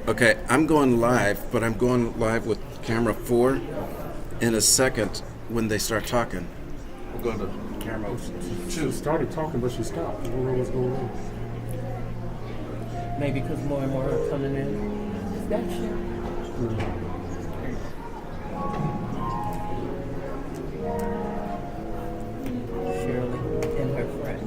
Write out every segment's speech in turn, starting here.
Okay, I'm going live, but I'm going live with camera 4 in a second when they start talking. We'll go to camera 2. She started talking, but she stopped. I don't know what's going on. Maybe because more and more are coming in. Is that shit? Shirley and her friend.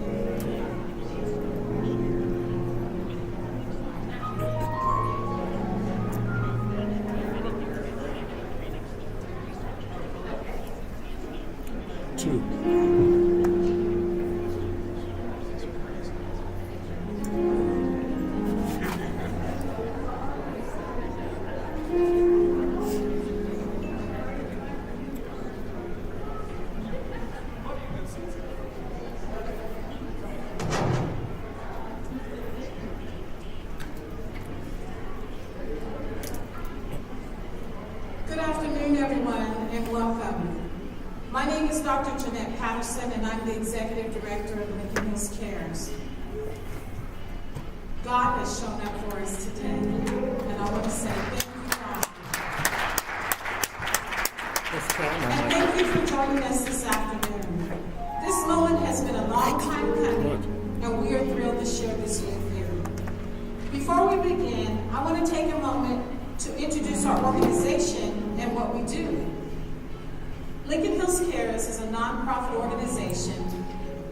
Two. Good afternoon, everyone, and welcome. My name is Dr. Jeanette Patterson, and I'm the Executive Director of Lincoln Hills Cares. God has shown up for us today, and I want to say thank you, God. And thank you for joining us this afternoon. This moment has been a long time coming, and we are thrilled to share this with you. Before we begin, I want to take a moment to introduce our organization and what we do. Lincoln Hills Cares is a nonprofit organization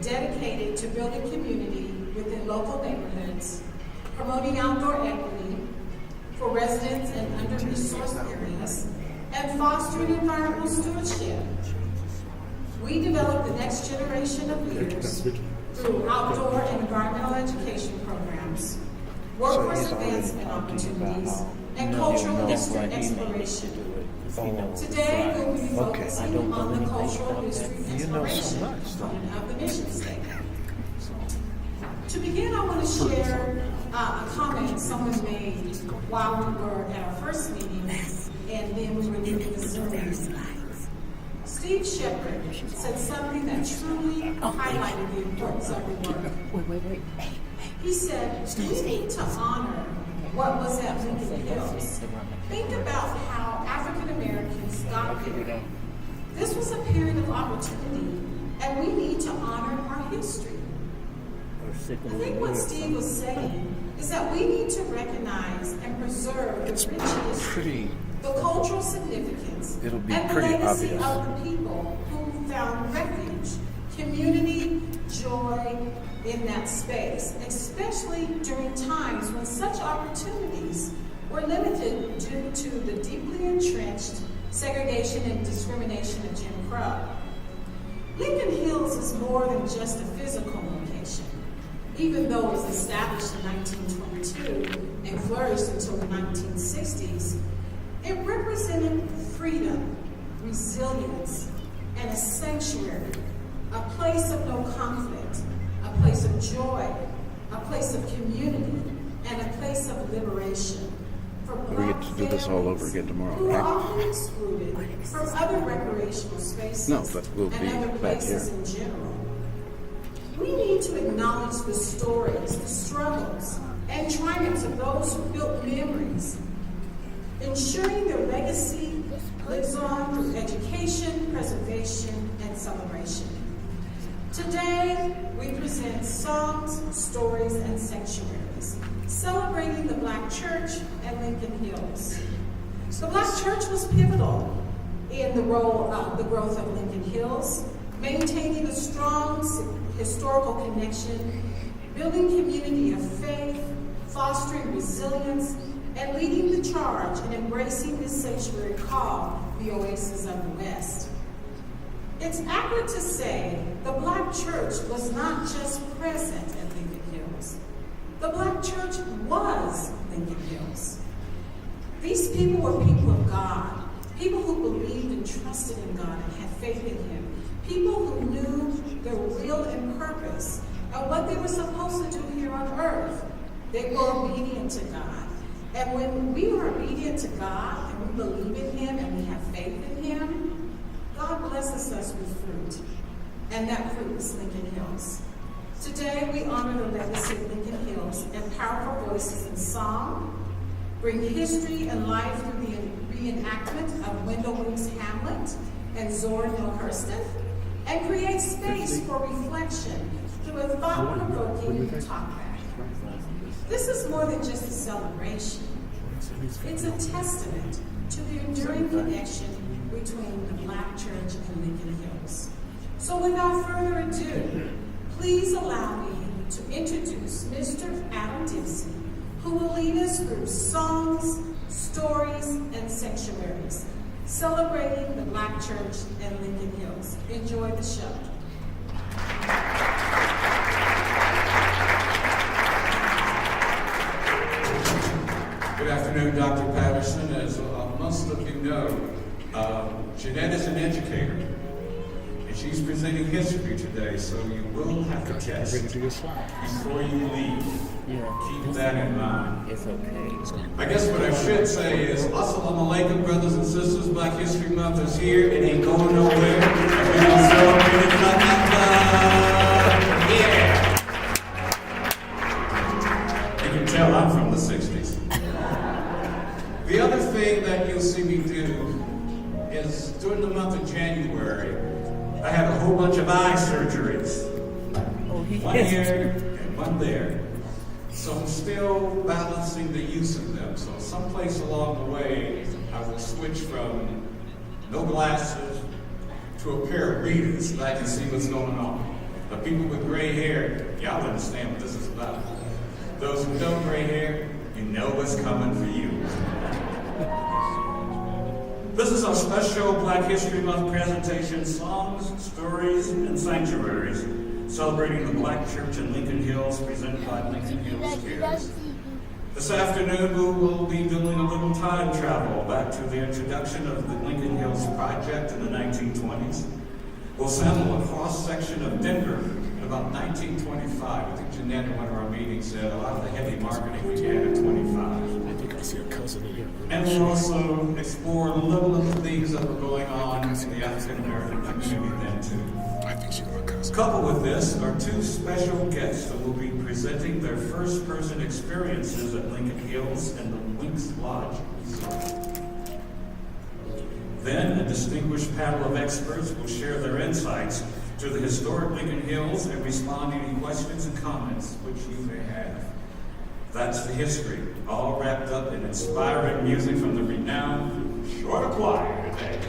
dedicated to building community within local neighborhoods, promoting outdoor equity for residents in under-resourced areas, and fostering environmental stewardship. We develop the next generation of leaders through outdoor and environmental education programs, workforce advancement opportunities, and cultural history exploration. Today, we'll be focusing on the cultural history exploration component of the mission statement. To begin, I want to share a comment someone made while we were at our first meeting, and then we were doing the Zoom. Steve Shepard said something that truly highlighted the importance of the work. Wait. He said, we need to honor what was at Lincoln Hills. Think about how African Americans got here. This was a period of opportunity, and we need to honor our history. I think what Steve was saying is that we need to recognize and preserve the rich history, the cultural significance, It'll be and the pretty legacy obvious. of the people who found refuge, community, joy in that space, especially during times when such opportunities were limited due to the deeply entrenched segregation and discrimination of Jim Crow. Lincoln Hills is more than just a physical location. Even though it was established in 1922 and flourished until the 1960s, it represented freedom, resilience, and a sanctuary, a place of no conflict, a place of joy, a place of community, and a place of liberation. We get to do this all over again tomorrow, who are right? often excluded from other recreational spaces No, but we'll be and other back places here. in general. We need to acknowledge the stories, the struggles, and triumphs of those who built memories, ensuring their legacy lives on through education, preservation, and celebration. Today, we present songs, stories, and sanctuaries, celebrating the Black church at Lincoln Hills. The Black church was pivotal in the role of the growth of Lincoln Hills, maintaining a strong historical connection, building community of faith, fostering resilience, and leading the charge in embracing this sanctuary called the Oasis of the West. It's accurate to say the Black church was not just present at Lincoln Hills. The Black church was Lincoln Hills. These people were people of God, people who believed and trusted in God and had faith in Him, people who knew their will and purpose and what they were supposed to do here on earth. They were obedient to God. And when we are obedient to God and we believe in Him and we have faith in Him, God blesses us with fruit. And that fruit is Lincoln Hills. Today we honor the legacy of Lincoln Hills and powerful voices in song, bring history and life through the reenactment of Wendell Weeks' Hamlet and Zora Neale Hurston, and create space for reflection through a thought-provoking talkback. This is more than just a celebration. It's a testament to the enduring connection between the Black Church and Lincoln Hills. So without further ado, please allow me to introduce Mr. Adam Dempsey, who will lead us through songs, stories, and sanctuaries, celebrating the Black Church and Lincoln Hills. Enjoy the show. Good afternoon, Dr. Patterson. As most of you know, Jeanette is an educator, and she's presenting history today, so you will have to test before you leave. Yeah. Keep that in mind. It's okay. I guess what I should say is, Assalamu alaikum, brothers and sisters. Black History Month is here. It ain't going nowhere. And we're going to celebrate it. Yeah! You can tell I'm from the 60s. The other thing that you'll see me do is, during the month of January, I had a whole bunch of eye surgeries. Oh, he One here and one there. So I'm still balancing the use of them. So someplace along the way, I will switch from no glasses to a pair of readers so I can see what's going on. The people with gray hair, y'all understand what this is about. Those who don't gray hair, you know what's coming for you. This is our special Black History Month presentation, Songs, Stories, and Sanctuaries, celebrating the Black Church in Lincoln Hills, presented by Lincoln Hills Cares. This afternoon, we will be doing a little time travel back to the introduction of the Lincoln Hills Project in the 1920s. We'll sample a cross-section of Denver in about 1925. I think Jeanette in one of our meetings said a lot of the heavy marketing began at 25. I think I see a cousin in here. And we'll also explore a little of the things that were going on in the African American community then too. I think she's my cousin. Coupled with this are two special guests that will be presenting their first-person experiences at Lincoln Hills and the Winks Lodge Resort. Then a distinguished panel of experts will share their insights to the historic Lincoln Hills and respond to any questions and comments which you may have. That's the history, all wrapped up in inspiring music from the renowned Shorter Choir today.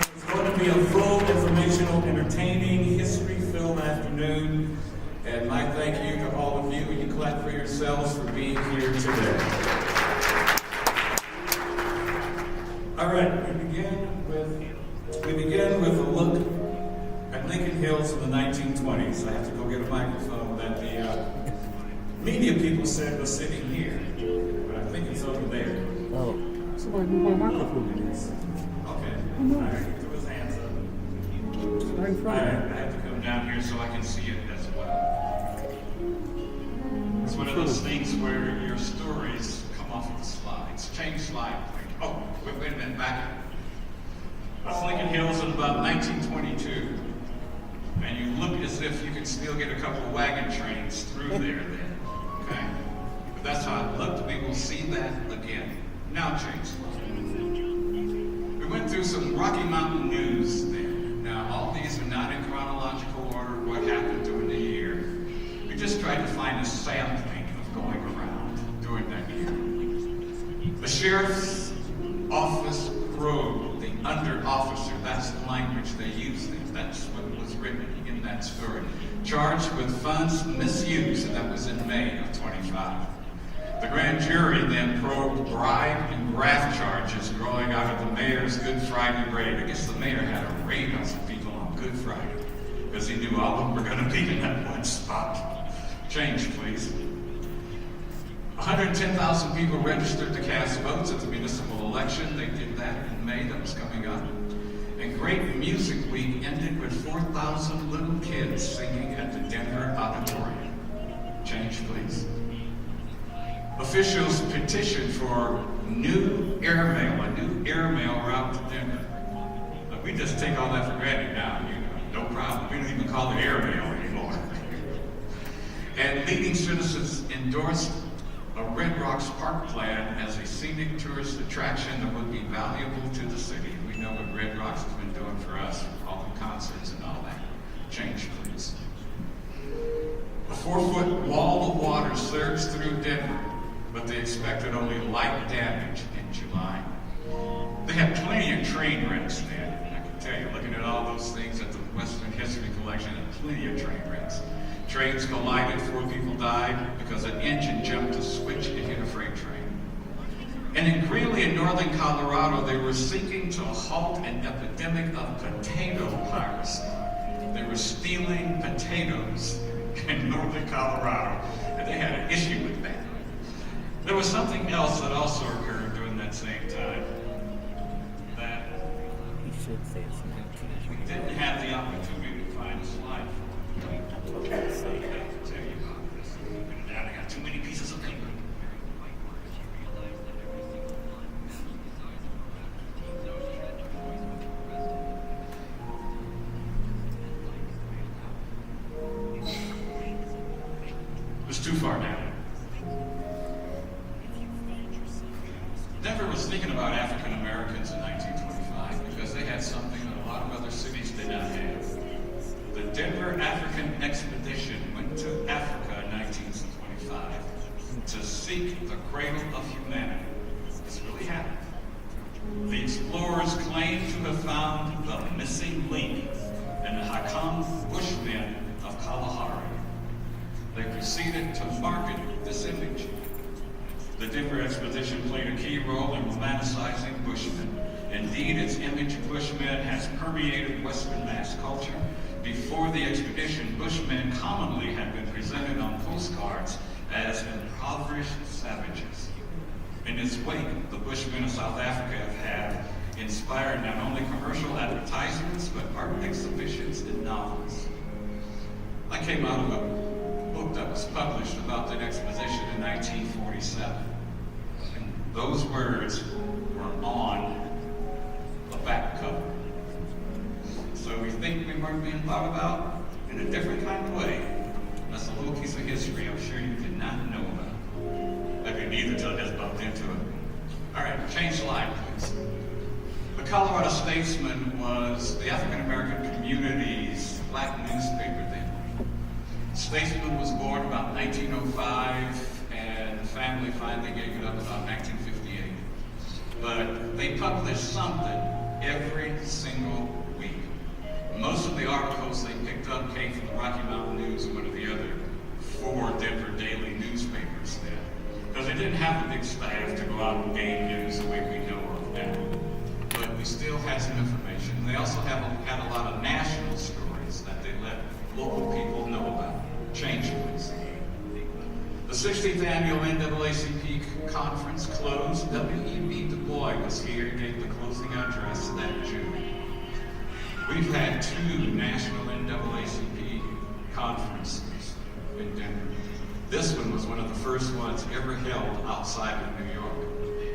So it's going to be a full, informational, entertaining, history-filled afternoon. And my thank you to all of you, and you clap for yourselves for being here today. All right, we begin with a look at Lincoln Hills in the 1920s. I have to go get a microphone that the media people said was sitting here, but I think it's over there. Oh. Somebody move my microphone, please. Okay. All right, he threw his hands up. Right in I front of me. have to come down here so I can see it as well. It's one of those things where your stories come off of the slides. Change slide, please. Oh, wait a minute, back up. That's Lincoln Hills in about 1922. And you look as if you could still get a couple of wagon trains through there then. Okay? But that's how it looked. We will see that again. Now change slide. We went through some Rocky Mountain news then. Now, all these are not in chronological order, what happened during the year. We just tried to find a sampling of going around during that year. The sheriff's office probe, the under officer, that's the language they used then. That's what was written in that story. Charged with funds misuse, and that was in May of 25. The grand jury then probed bribe and graft charges growing out of the mayor's Good Friday raid. I guess the mayor had a raid on some people on Good Friday because he knew all of them were going to be in that one spot. Change, please. 110,000 people registered to cast votes at the municipal election. They did that in May, that was coming up. And Great Music Week ended with 4,000 little kids singing at the Denver Auditorium. Change, please. Officials petitioned for new airmail, a new airmail route to Denver. But we just take all that for granted now, no problem. We don't even call it airmail anymore. And leading citizens endorsed a Red Rocks Park plan as a scenic tourist attraction that would be valuable to the city. We know what Red Rocks has been doing for us, all the concerts and all that. Change, please. A 4-foot wall of water surged through Denver, but they expected only light damage in July. They had plenty of train wrecks then. I can tell you, looking at all those things at the Western History Collection, plenty of train wrecks. Trains collided, 4 people died because an engine jumped a switch and hit a freight train. And in Greeley in northern Colorado, they were seeking to halt an epidemic of potato piracy. They were stealing potatoes in northern Colorado, and they had an issue with that. There was something else that also occurred during that same time, that He should say it's we 19. didn't have the opportunity to find a slide for. I told you to say I it. have to tell you about this. Now I got too many pieces of paper. It's too far down. Denver was thinking about African Americans in 1925 because they had something that a lot of other cities did not have. The Denver African Expedition went to Africa in 1925 to seek the cradle of humanity. This really happened. The explorers claimed to have found the missing link in the Hakam Bushmen of Kalahari. They proceeded to market this image. The Denver Expedition played a key role in romanticizing Bushmen. Indeed, its image of Bushmen has permeated Western mass culture. Before the expedition, Bushmen commonly had been presented on postcards as impoverished savages. In its wake, the Bushmen of South Africa have inspired not only commercial advertisements, but art exhibitions and novels. I came out of a book that was published about that exposition in 1947. And those words were on the back cover. So we think we weren't being thought about in a different kind of way. That's a little piece of history I'm sure you did not know about. I didn't either till I just bumped into it. All right, change slide, please. The Colorado Statesman was the African American community's black newspaper then. Statesman was born about 1905, and the family finally gave it up about 1958. But they published something every single week. Most of the articles they picked up came from the Rocky Mountain News, one of the other 4 Denver daily newspapers then. Because they didn't have a big staff to go out and gain news the way we know of now. But we still had some information. They also had a lot of national stories that they let local people know about. Change, please. The 60th annual NAACP conference closed. W.E.B. Du Bois was here, gave the closing address that June. We've had 2 national NAACP conferences in Denver. This one was one of the first ones ever held outside of New York.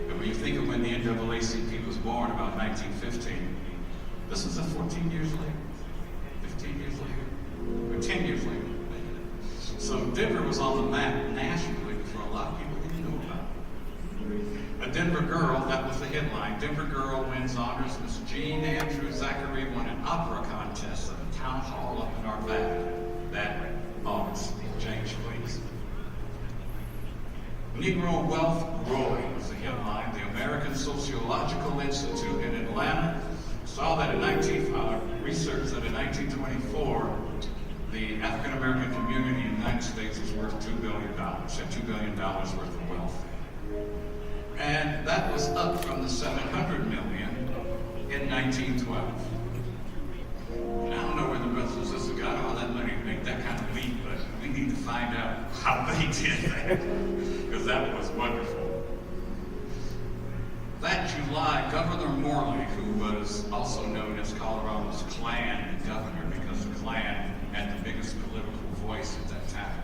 And when you think of when the NAACP was born, about 1915, this was 14 years later, 15 years later, or 10 years later. So Denver was on the map nationally before a lot of people didn't know about it. A Denver girl, that was the headline. Denver girl wins honors. Miss Jean Andrew Zachary won an opera contest at the town hall up in Arvada that August. Change, please. Negro Wealth Growing was the headline. The American Sociological Institute in Atlanta saw that in research that in 1924, the African American community in the United States was worth $2 billion, so $2 billion worth of wealth. And that was up from the $700 million in 1912. And I don't know where the brothers and sisters got all that money to make that kind of leap, but we need to find out how they did that, because that was wonderful. That July, Governor Morley, who was also known as Colorado's Klan governor, because the Klan had the biggest political voice at that time.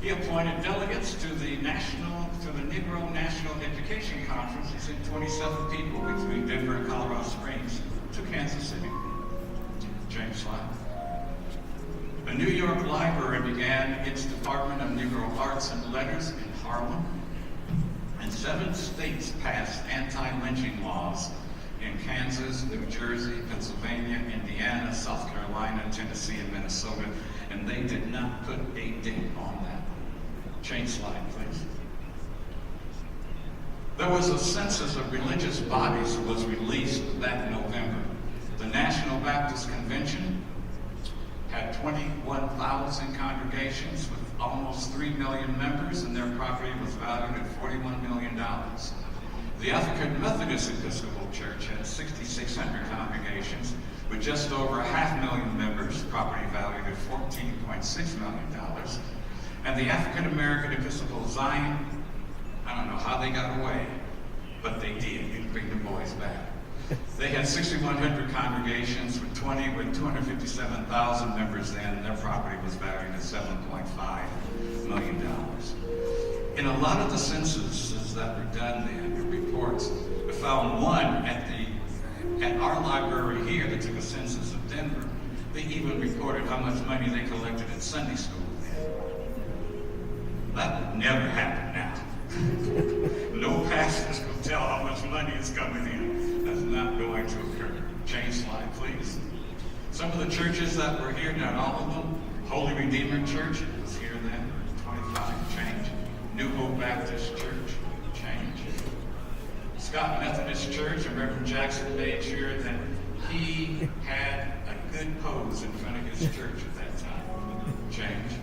He appointed delegates to the Negro National Education Conference. He sent 27 people between Denver and Colorado Springs to Kansas City. Change slide. The New York Library began its Department of Negro Arts and Letters in Harlem, and 7 states passed anti-lynching laws in Kansas, New Jersey, Pennsylvania, Indiana, South Carolina, Tennessee, and Minnesota, and they did not put a date on that. Change slide, please. There was a census of religious bodies that was released that November. The National Baptist Convention had 21,000 congregations with almost 3 million members, and their property was valued at $41 million. The African Methodist Episcopal Church had 6,600 congregations with just over 500,000 members, property valued at $14.6 million. And the African American Episcopal Zion, I don't know how they got away, but they did. You bring the boys back. They had 6,100 congregations with 257,000 members then, and their property was valued at $7.5 million. In a lot of the censuses that were done then, the reports, we found one at our library here that took a census of Denver. They even reported how much money they collected in Sunday school then. That would never happen now. No pastors will tell how much money is coming in. That's not going to occur. Change slide, please. Some of the churches that were here, not all of them, Holy Redeemer Church was here then, 25, change. New Hope Baptist Church, change. Scott Methodist Church, and Reverend Jackson made sure that he had a good pose in front of his church at that time, change.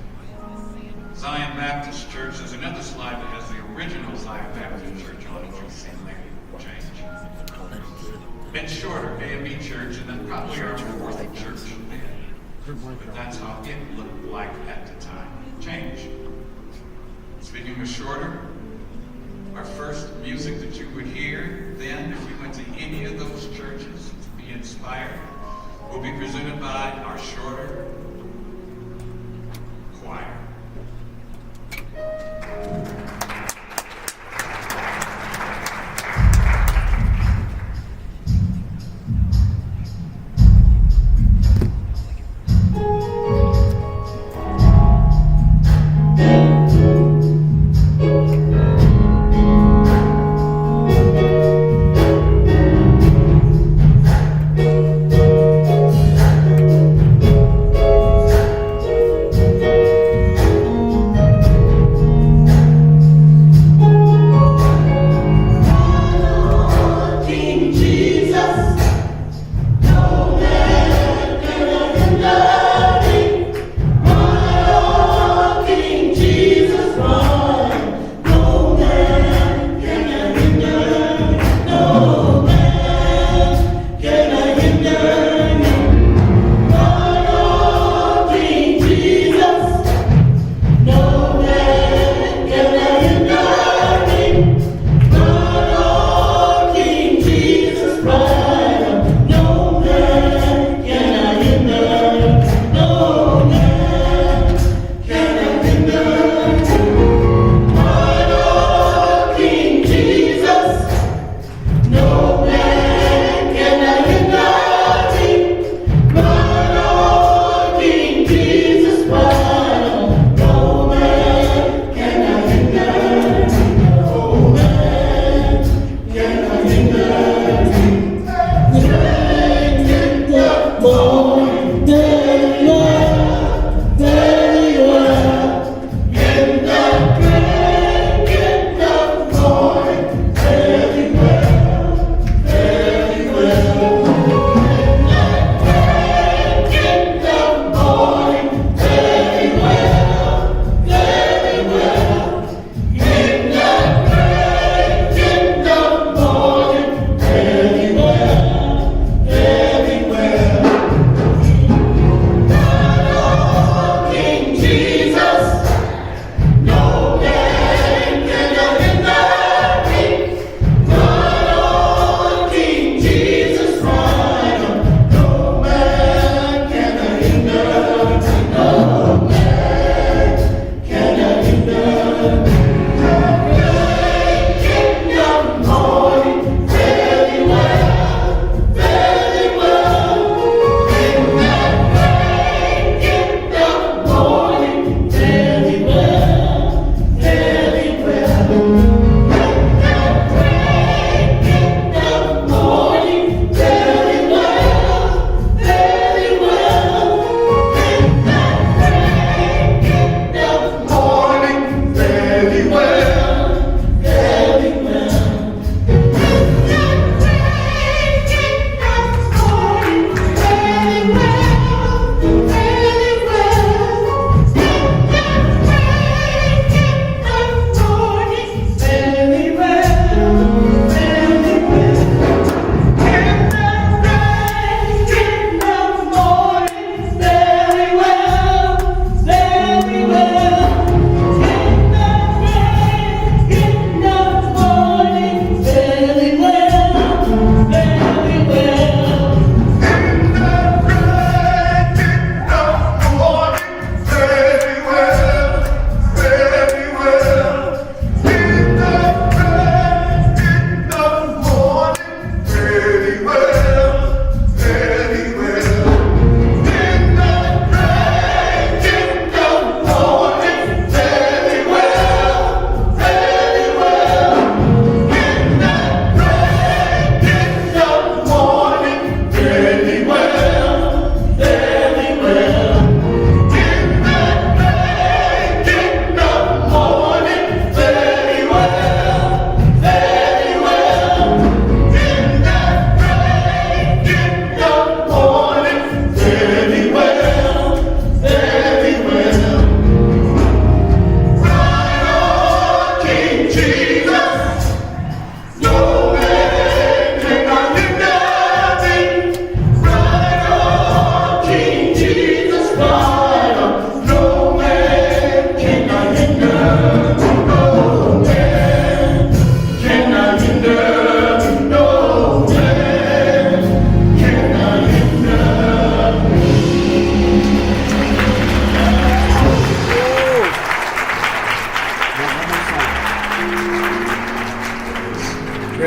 Zion Baptist Church, there's another slide that has the original Zion Baptist Church on it, you'll see there, change. And shorter, AME Church, and then probably our fourth church then. But that's how it looked like at the time. Change. Speaking of shorter, our first music that you would hear then, if you went to any of those churches to be inspired, will be presented by our shorter choir.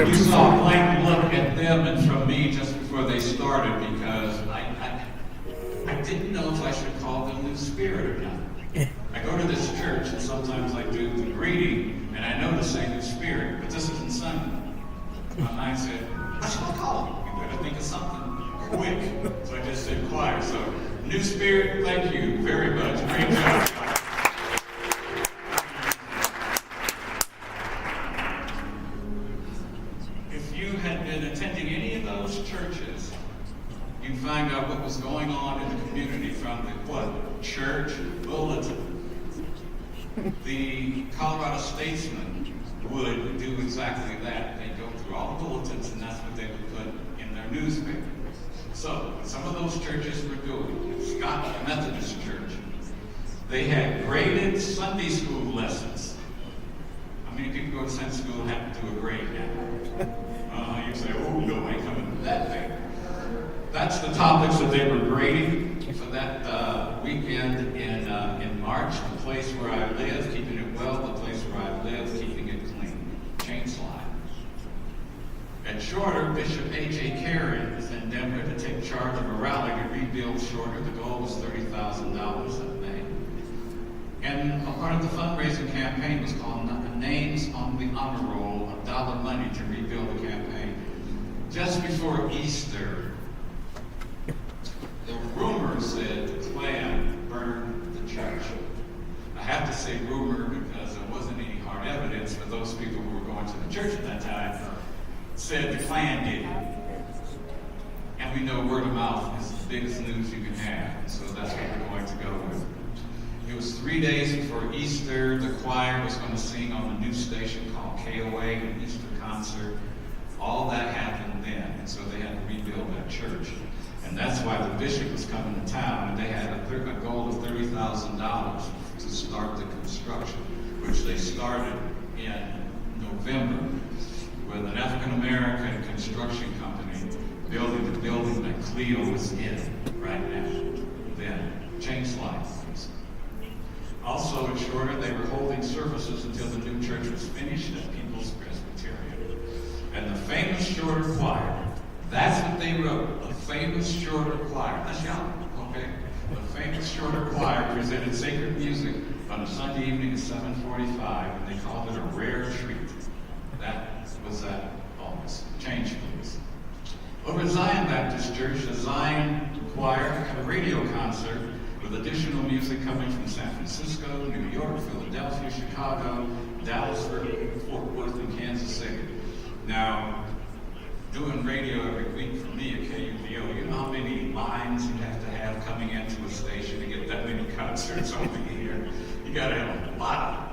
got You too saw a far. blank look at them and from me just before they started because I didn't know if I should call them New Spirit or not. I go to this church and sometimes I do the greeting and I know to say New Spirit, but this isn't Sunday. My mind said, what should I call them? You better think of something quick. So I just said choir. So New Spirit, thank you very much. Great job. If you had been attending any of those churches, you'd find out what was going on in the community from the what? Church bulletin. The Colorado Statesman would do exactly that. They'd go through all the bulletins and that's what they would put in their newspaper. So, what some of those churches were doing, Scott Methodist Church, they had graded Sunday school lessons. How many people go to Sunday school and have to do a grade now? You say, oh no, I ain't coming to that thing. That's the topics that they were grading for that weekend in March. The place where I live, keeping it well. The place where I live, keeping it clean. Chain slide. At Shorter, Bishop A.J. Carey is in Denver to take charge of a rally to rebuild Shorter. The goal was $30,000 in May. And a part of the fundraising campaign was called Names on the Honor Roll, $1 money to rebuild the campaign. Just before Easter, the rumor said the Klan burned the church. I have to say rumor because there wasn't any hard evidence, but those people who were going to the church at that time said the Klan did it. And we know word of mouth is the biggest news you can have, so that's what we're going to go with. It was 3 days before Easter. The choir was going to sing on a new station called KOA, an Easter concert. All that happened then, and so they had to rebuild that church. And that's why the bishop was coming to town, and they had a goal of $30,000 to start the construction, which they started in November with an African-American construction company building the building that Cleo is in right now. Then, change slides. Also at Shorter, they were holding services until the new church was finished at People's Presbyterian. And the famous Shorter Choir, that's what they wrote, the famous Shorter Choir. That's y'all, okay? The famous Shorter Choir presented sacred music on a Sunday evening at 7:45, and they called it a rare treat. That was that almost. Change, please. Over at Zion Baptist Church, the Zion Choir had a radio concert with additional music coming from San Francisco, New York, Philadelphia, Chicago, Dallas, Fort Worth, and Kansas City. Now, doing radio every week for me at KUPO, you know how many lines you have to have coming into a station to get that many concerts over the year? You gotta have a lot of them.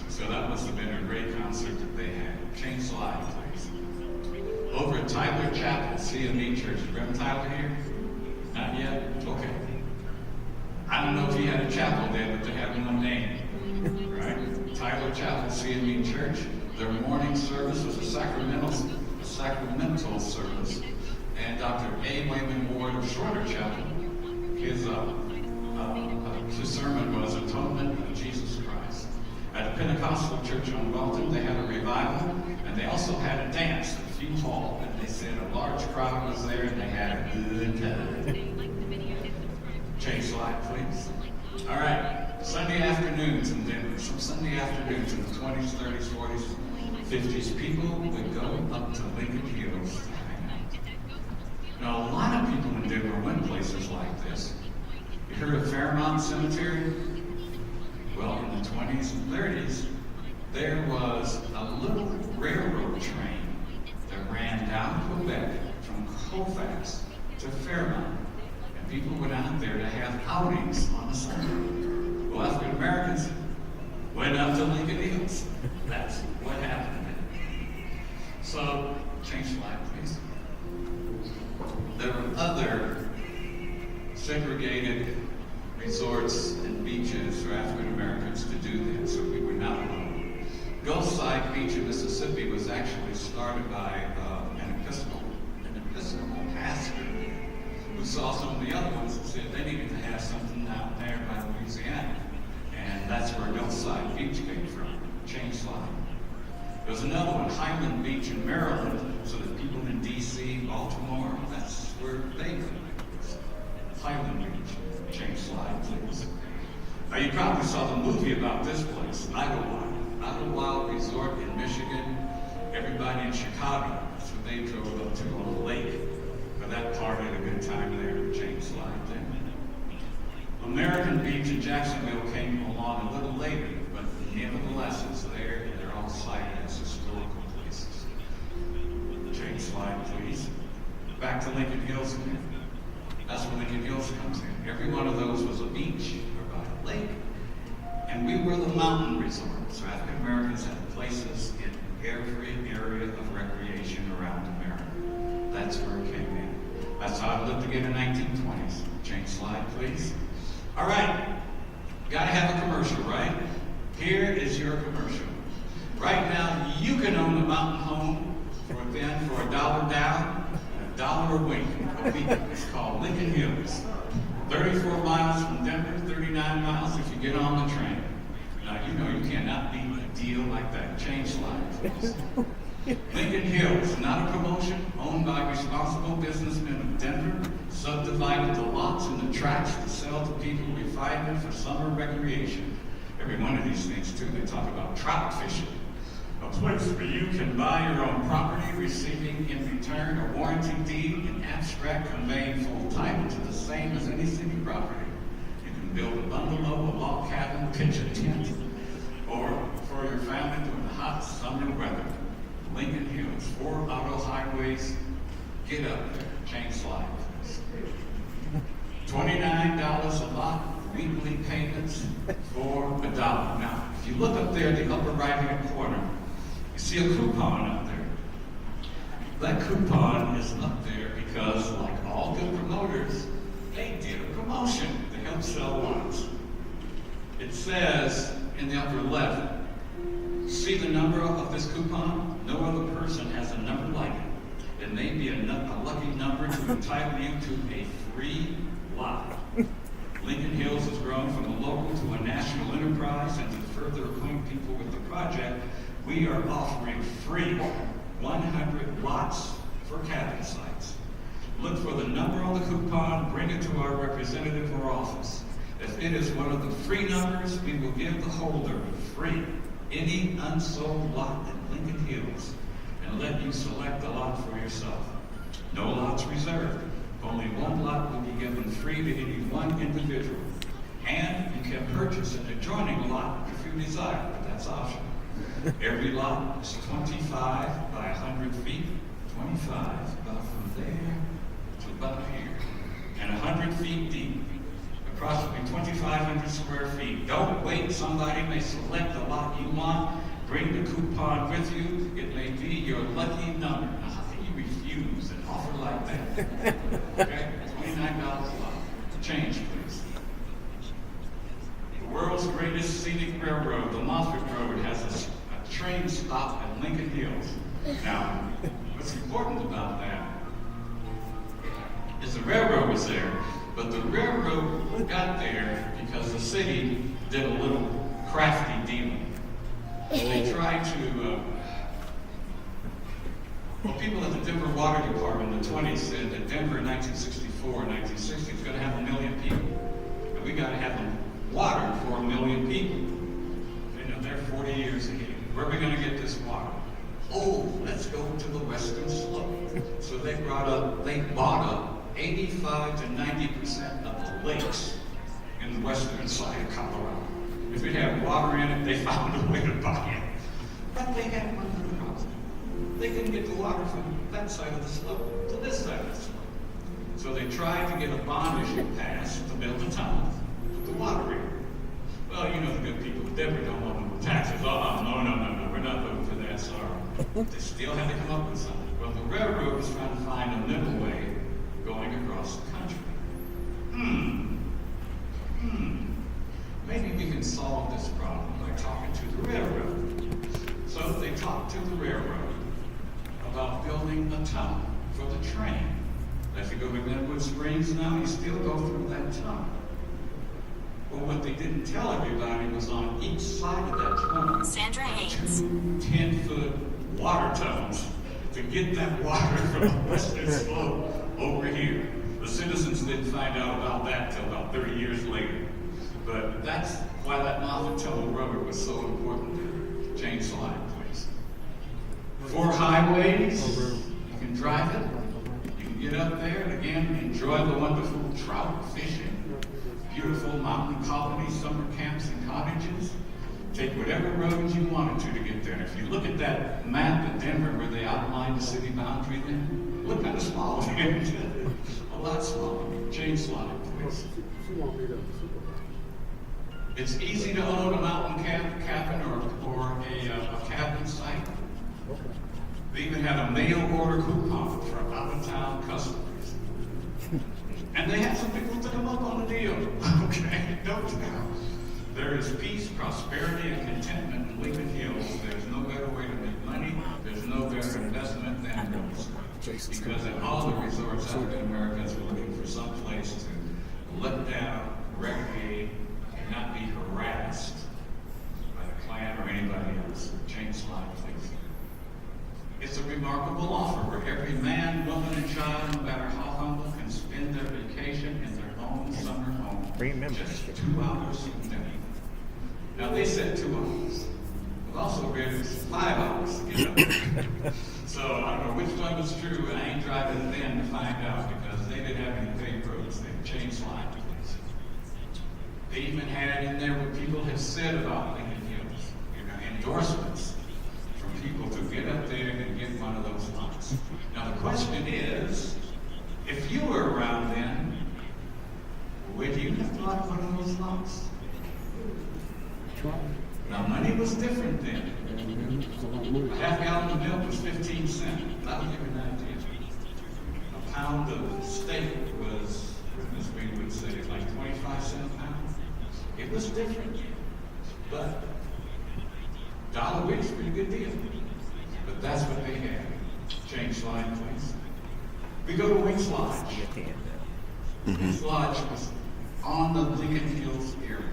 So that must have been a great concert that they had. Change slide, please. Over at Tyler Chapel, CME Church. Is Reverend Tyler here? Not yet? Okay. I don't know if he had a chapel there, but they have one name, right? Tyler Chapel, CME Church. Their morning service was a sacramental service, and Dr. A. Wayman Ward of Shorter Chapel, his sermon was Atonement of Jesus Christ. At a Pentecostal church on Walton, they had a revival, and they also had a dance at Few Hall, and they said a large crowd was there, and they had a good time. Change slide, please. All right, Sunday afternoons in Denver. Some Sunday afternoons in the 20s, 30s, 40s, 50s, people would go up to Lincoln Hills to hang out. Now, a lot of people in Denver went places like this. You heard of Fairmount Cemetery? Well, in the 20s and 30s, there was a little railroad train that ran down Quebec from Colfax to Fairmount. People went out there to have outings on a Sunday. Well, African Americans went up to Lincoln Hills. That's what happened. So, change slide, please. There were other segregated resorts and beaches for African Americans to do that, so we were not alone. Gulfside Beach in Mississippi was actually started by an Episcopal pastor who saw some of the other ones and said they needed to have something down there by Louisiana. And that's where Gulfside Beach came from. Change slide. There's another one, Highland Beach in Maryland, so that people in D.C., Baltimore, that's where they go. Highland Beach. Change slide, please. Now, you probably saw the movie about this place, Idlewild. Idlewild Resort in Michigan. Everybody in Chicago, that's what they drove up to on the lake. For that party, had a good time there. Change slide there. American Beach in Jacksonville came along a little later, but nevertheless, it's there, and they're all cited as historical places. Change slide, please. Back to Lincoln Hills again. That's where Lincoln Hills comes in. Every one of those was a beach or by a lake. And we were the mountain resort. So African Americans had places in every area of recreation around America. That's where it came in. That's how it looked again in the 1920s. Change slide, please. All right. Got to have a commercial, right? Here is your commercial. Right now, you can own the mountain home for $1 down and $1 a week. It's called Lincoln Hills. 34 miles from Denver, 39 miles if you get on the train. Now, you know you cannot beat a deal like that. Change slide, please. Lincoln Hills, not a promotion, owned by responsible businessmen of Denver, subdivided the lots and the tracts to sell to people refinement for summer recreation. Every one of these things, too, they talk about trout fishing. A place where you can buy your own property, receiving in return a warranty deed and abstract conveying full title to the same as any city property. You can build a bungalow, a log cabin, pitch a tent, or for your family during the hot summer weather. Lincoln Hills, 4 auto highways. Get up there. Change slide, please. $29 a lot, weekly payments for $1. Now, if you look up there in the upper right-hand corner, you see a coupon up there. That coupon is up there because, like all good promoters, they did a promotion to help sell lots. It says in the upper left, see the number of this coupon? No other person has a number like it. It may be a lucky number to entitle you to a free lot. Lincoln Hills has grown from a local to a national enterprise, and to further acquaint people with the project, we are offering free 100 lots for cabin sites. Look for the number on the coupon, bring it to our representative or office. If it is one of the free numbers, we will give the holder free any unsold lot in Lincoln Hills and let you select the lot for yourself. No lots reserved. Only one lot will be given free to any one individual. And you can purchase an adjoining lot if you desire, but that's optional. Every lot is 25 by 100 feet, 25 about from there to about here, and 100 feet deep, approximately 2,500 square feet. Don't wait, somebody may select the lot you want. Bring the coupon with you. It may be your lucky number. Now, how can you refuse an offer like that? Okay, $29 a lot. Change, please. The world's greatest scenic railroad, the Moffett Road, has a train stop at Lincoln Hills. Now, what's important about that is the railroad was there, but the railroad got there because the city did a little crafty dealing. They tried to, people at the Denver Water Department in the 20s said that Denver in 1964 and 1960 is going to have 1 million people. And we got to have water for 1 million people. You know, they're 40 years ahead. Where are we going to get this water? Oh, let's go to the western slope. So they bought up 85 to 90% of the lakes in the western side of Colorado. If it had water in it, they found a way to buy it. But they had one little problem. They couldn't get the water from that side of the slope to this side of the slope. So they tried to get a bond issue passed to build a tunnel with the water in. Well, you know the good people of Denver don't want no taxes. Oh, no, we're not voting for that, sorry. They still had to come up with something. Well, the railroad was trying to find a middle way going across the country. Maybe we can solve this problem by talking to the railroad. So they talked to the railroad about building a tunnel for the train. If you go to Glenwood Springs now, you still go through that tunnel. Well, what they didn't tell everybody was on each side of that tunnel, Sandra Haynes. 10-foot water tunnels to get that water from the western slope over here. The citizens didn't find out about that till about 30 years later. But that's why that Moffett Tunnel rubber was so important to change slide, please. 4 highways, you can drive it. You can get up there and again enjoy the wonderful trout fishing, beautiful mountain colonies, summer camps and cottages. Take whatever roads you wanted to get there. And if you look at that map of Denver where they outlined the city boundary there, look kind of small. A lot smaller. Change slide, please. She want me to supervise. It's easy to own a mountain cabin or a cabin site. Okay. They even had a mail order coupon for out-of-town customers. And they had some people took them up on the deal. Okay, no doubt. There is peace, prosperity, and contentment in Lincoln Hills. There's no better way to make money. There's no better investment than those. Because in all the resorts, African Americans are looking for some place to let down, recreate, and not be harassed by the Klan or anybody else. Change slide, please. It's a remarkable offer where every man, woman, and child, no matter how humble, can spend their vacation in their own summer home. Remember. Just 2 hours a day. Now they said 2 hours. We've also read it's 5 hours to get up there. So I don't know which one was true, and I ain't driving then to find out because they didn't have any paved roads. They changed lines. They even had in there what people had said about Lincoln Hills, endorsements from people to get up there and get one of those lots. Now the question is, if you were around then, would you have bought one of those lots? Try. Now money was different then. And it's a lot of money. A half gallon of milk was 15 cents. That'll give you an idea. A pound of steak was, as we would say, like 25 cents a pound. It was different. But dollar a week's a pretty good deal. But that's what they had. Change slide, please. We go to Wings Lodge. Wings Lodge was on the Lincoln Hills area.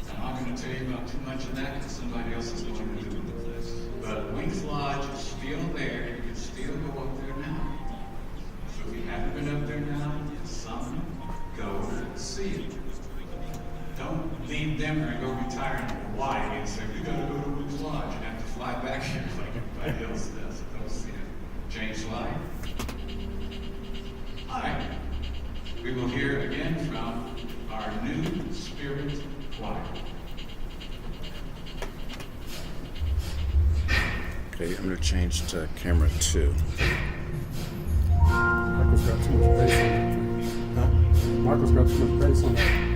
I'm not going to tell you about too much of that because somebody else is going to do it. But Wings Lodge is still there. You can still go up there now. So if you haven't been up there now, some go see it. Don't leave Denver and go retire in Hawaii and say, we got to go to Wings Lodge and have to fly back here like everybody else does. Don't see it. Change slide. All right. We will hear again from our new spirit choir. Okay, I'm going to change to camera 2. Michael's got too much bass on that. Michael's got too much bass on that.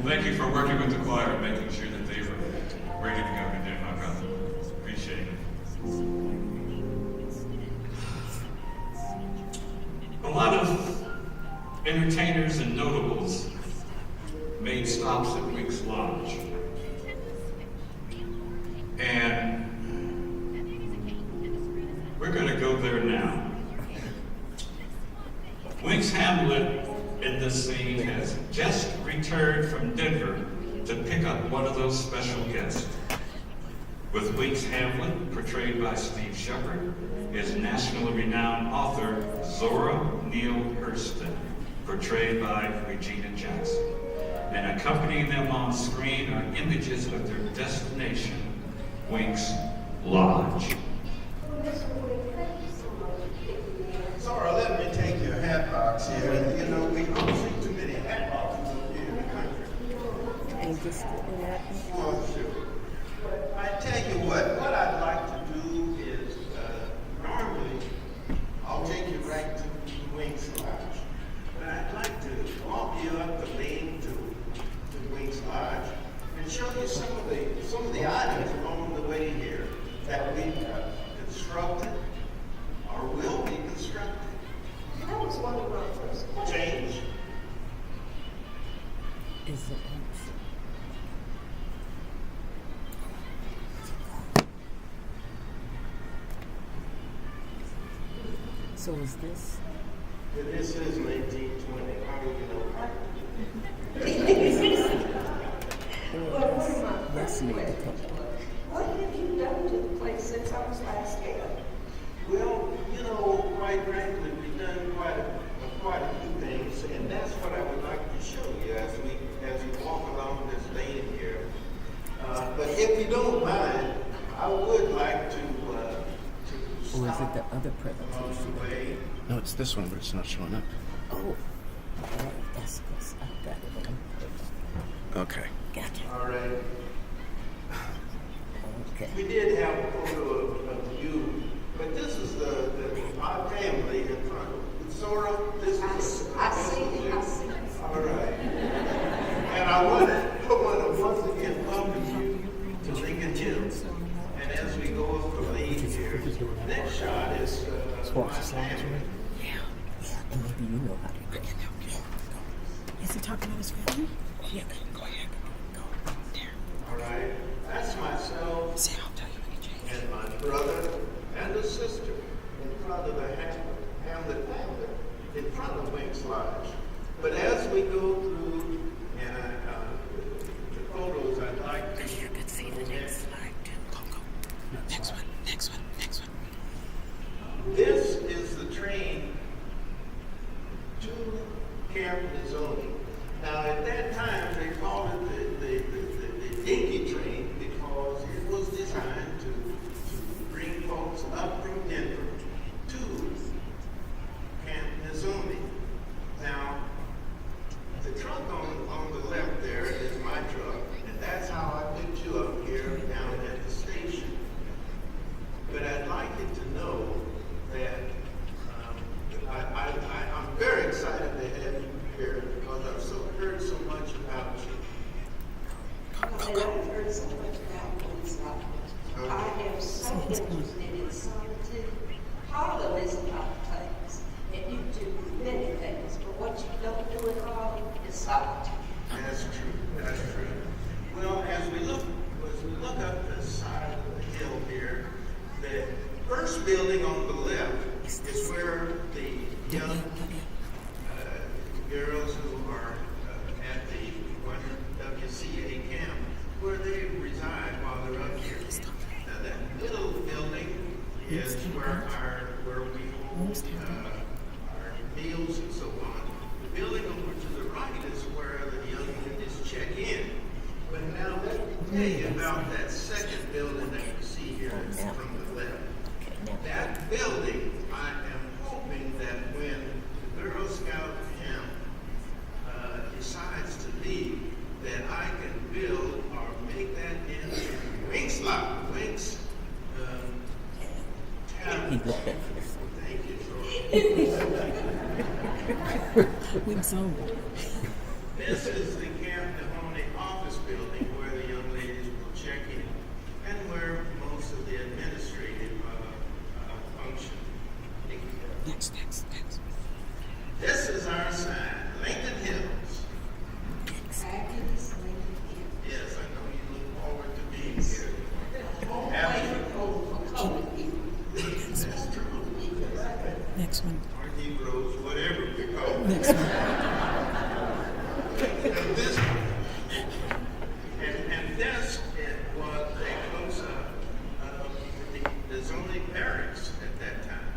thank you for working with the choir and making sure that they were ready to go today, my brother. Appreciate it. A lot of entertainers and notables made stops at Winks Lodge. And we're going to go there now. Winks Hamlet in this scene has just returned from Denver to pick up one of those special guests. With Winks Hamlet, portrayed by Steve Shepard, is nationally renowned author Zora Neale Hurston, portrayed by Regina Jackson. And accompanying them on screen are images of their destination, Winks Lodge. Zora, let me take your hat box here. You know, we don't see too many hat boxes up here in the country. And just Well, sure. But I tell you what I'd like to do is, normally, I'll take you right to Winks Lodge. But I'd like to walk you up the lane to Winks Lodge and show you some of the items along the way here that we've constructed or will be constructed. That was one of my first questions. Change. is it? So is this? This is 1920. How do you know? Leslie the couple. What have you done to the place since I was last there? Well, you know, quite frankly, we've done quite a few things, and that's what I would like to show you as we walk along this lane here. But if you don't mind, I would like to Or is it stop the other along presentation? the way. No, it's this one, but it's not showing up. Oh, that's because I got it. Okay. Gotcha. All right. Okay. We did have a photo of you, but this is our family in front. Zora, this is I see it. All right. And I want to once again welcome you to Lincoln Hills. And as we go up the lane here, next shot is my family. Yeah, and maybe you know how to go. Is he talking about his family? Yeah, go ahead. Go. There. All right. That's myself See, I'll tell you when you change. and my brother and a sister in front of the Hamlet family, in front of Winks Lodge. But as we go through the photos, I'd like to. You could see the next slide. Go. Next one. This is the train to Camp Mazzoni. Now, at that time, they called it the dinky train because it was designed to bring folks up from Denver to Camp Mazzoni. Now, the truck on the left there is my truck, and that's how I picked you up here down at the station. But I'd like you to know that I'm very excited to have you here because I've heard so much about you. And I've heard so much about Winks Lodge. I am so interested in solitude. Harlem is about things, and you do many things, but what you don't do at all is solitude. That's true. That's true. Well, as we look up the side of the hill here, the first building on the left is where the young girls who are at the WCA camp, where they reside while they're up here. Now that middle building is where we hold our meals and so on. The building over to the right is where the young ladies check in. But now let me tell you about that second building that you see here from the left. That building, I am hoping that when the Girl Scout camp decides to leave, that I can build or make that into Winks Lodge. Winks Tavern. Thank you, Troy. Wings over. This is the Camp Mahoney office building where the young ladies will check in and where most of the administrative function. Next. This is our sign, Lincoln Hills. Fabulous Lincoln Hills. Yes, I know you look forward to being here. That's true. Next one. Our Negroes, whatever we call them. Next one. And this was a close-up of the zoning barracks at that time,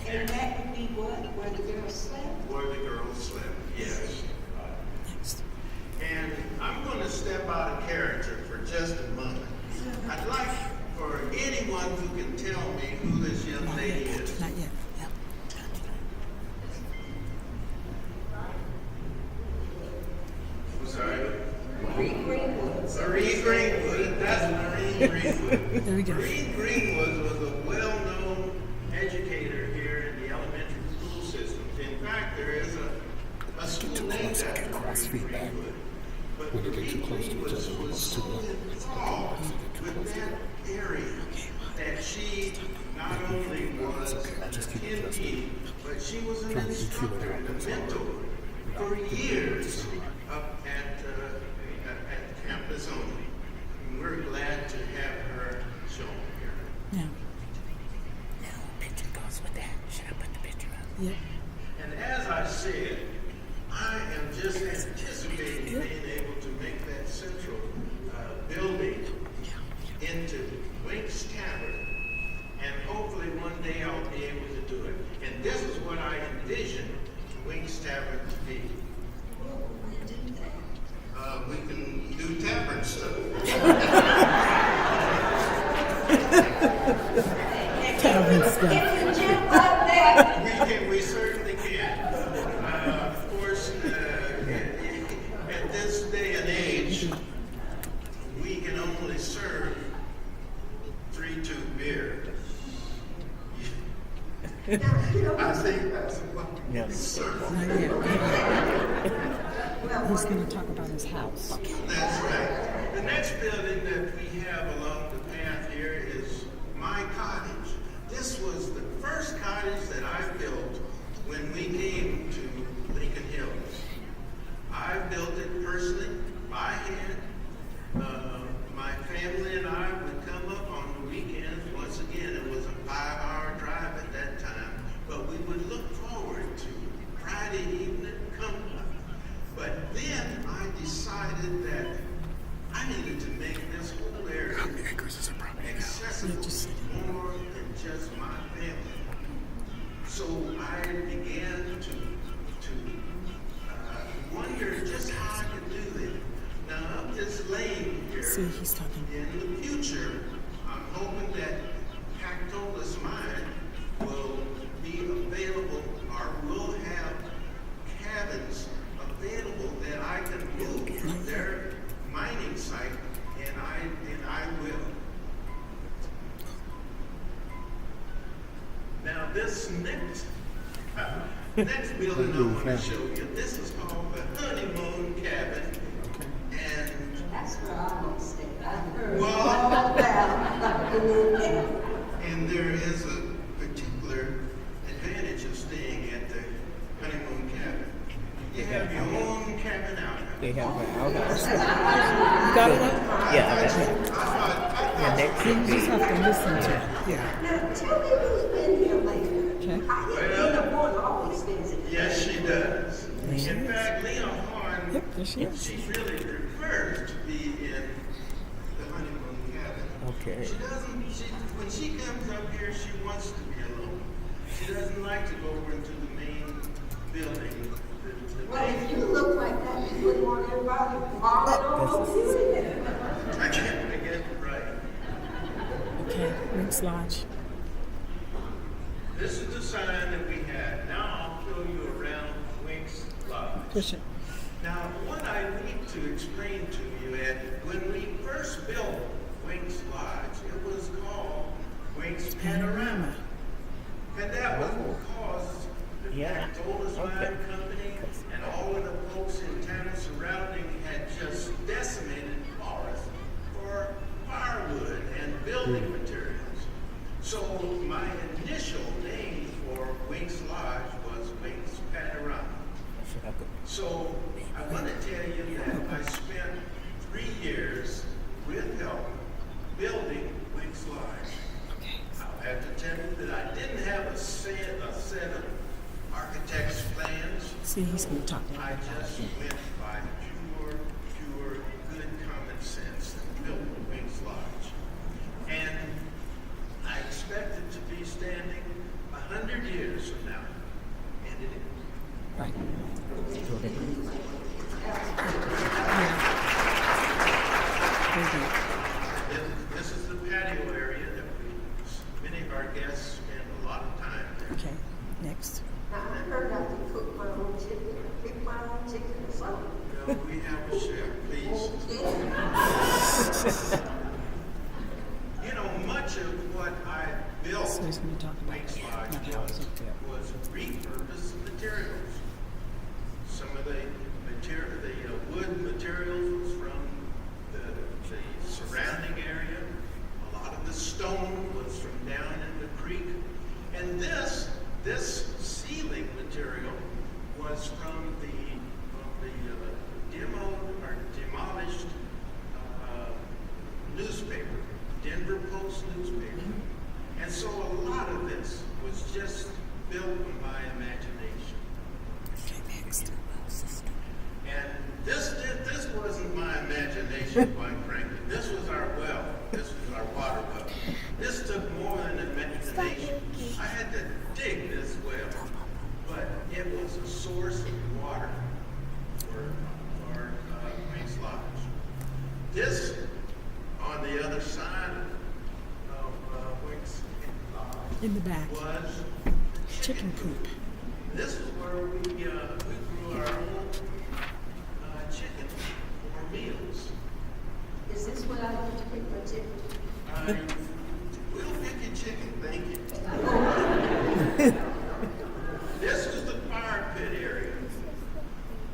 And that would be what, where the girls slept? where the girls slept, yes. Next. And I'm going to step out of character for just a moment. I'd like for anyone who can tell me who this young Not lady yet. is. Not yet. Yep. I'm sorry. Marie Greenwood. Marie Greenwood. That's Marie Greenwood. There we go. Marie Greenwood was a well-known educator here in the elementary school systems. In fact, there is a school named after Marie Greenwood. But When you get Marie too close to each Greenwood other, it was goes so too low. involved with that area that she not only was an attendee, but she was an instructor and a mentor for years up at Camp Mahoney. And we're glad to have her shown here. Now. Now, picture goes with that. Should I put the picture up? Yep. And as I said, I am just anticipating being able to make that central building into Wink's Tavern. And hopefully one day I'll be able to do it. And this is what I envision Wink's Tavern to be. We can do tavern stuff. Tavern stuff. We certainly can. Of course, at this day and age, we can only serve 3-2 beer. I think that's what we serve. Not yet. He's going to talk about his house. That's right. The next building that we have along the path here is my cottage. This was the first cottage that I built when we came to Lincoln Hills. I built it personally, by hand. My family and I would come up on the weekends. Once again, it was a 5-hour drive at that time, but we would look forward to Friday evening come up. But then I decided that I needed to make this whole area accessible to more than just my family. So I began to wonder just how I could do that. Now up this lane here, See, he's talking. in the future, I'm hoping that Pactolus Mine will be available or will have cabins available that I can move from their mining site, and I will. Now this next building I want to show you, this is called the Honeymoon Cabin, and That's where I want to stay. I heard Well- all about and there is a particular advantage of staying at the Honeymoon Cabin. You have your own cabin out. They have an outhouse. You got it up? Yeah, I thought next You just have to listen to it. Yeah. Now, tell me who's been here lately. Okay. I hear Lena Horn always visits. yes, she does. In fact, Lena Horn, Yep, there she is. she really prefers to be in the Honeymoon Cabin. Okay. She doesn't, when she comes up here, she wants to be alone. She doesn't like to go over into the main building. Well, if you look like that, you wouldn't want everybody falling over you. I get it right. Okay. Rink's Lodge. This is the sign that we had. Now I'll show you around Wink's Lodge. Push it. Now, what I need to explain to you, Ed, when we first built Wink's Lodge, it was called Wink's Panorama. And that was because the Yeah. Pactolus Mine Company and all of the folks So I want to tell you that I spent 3 years with help building Wings Lodge. I'll have to tell you that I didn't have a set of architect's plans. See, he's going to talk to I just went by pure good common sense and built the Wings Lodge. And I expected to be standing 100 years from now. And it is. Right. This is the patio area that many of our guests spend a lot of time there. Okay, next. Now, I heard I can cook my own chicken, pick my own chicken or something. Well, we have a chef, please. You know, much of what I built So he's going to talk about Wings Lodge not how it's up there. was repurposed materials. Some of the wood materials was from the surrounding area. A lot of the stone was from down in the creek. And this ceiling material was from the demolished newspaper, Denver Post newspaper. And so a lot of this was just built on my imagination. Okay, next. And this wasn't my imagination, quite frankly. This was our well. This was our water well. This took more than imagination. I had to dig this well, but it was a source of water for Wings Lodge. This, on the other side of Wings Lodge, In the back. was Chicken coop. this is where we grew our own chicken for meals. Is this where I get to pick my chicken? We'll pick your chicken, thank you. This is the fire pit area.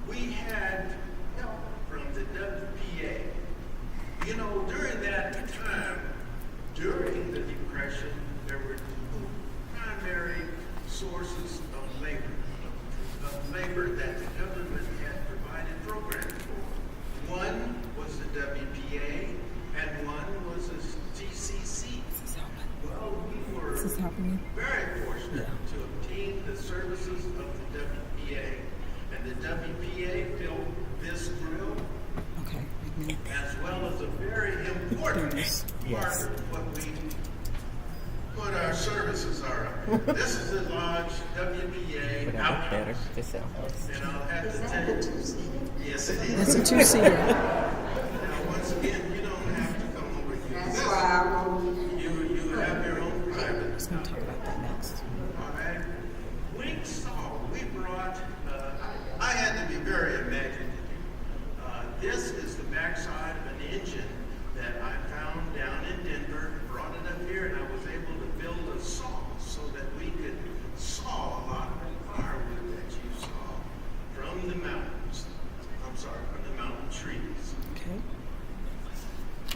We had help from the WPA. You know, during that time, during the Depression, there were two primary sources of labor that the government had provided programs for. One was the WPA, and one was the TCC. Well, we were This is happening. very fortunate to obtain the services of the WPA. And the WPA built this grill, Okay. as well as a very important part of what our services are. This is the Lodge WPA outhouse. And I'll have Is to that tell the you, two-seater? yes it That's is. a two-seater. Now, once again, you don't have to come over here. That's why I won't. You have your own private. He's going to talk about that next. All right. Wings Salt, we brought, I had to be very imaginative. This is the backside of an engine that I found down in Denver, brought it up here, and I was able to build a saw so that we could saw a lot of the firewood that you saw from the mountains. I'm sorry, from the mountain trees. Okay.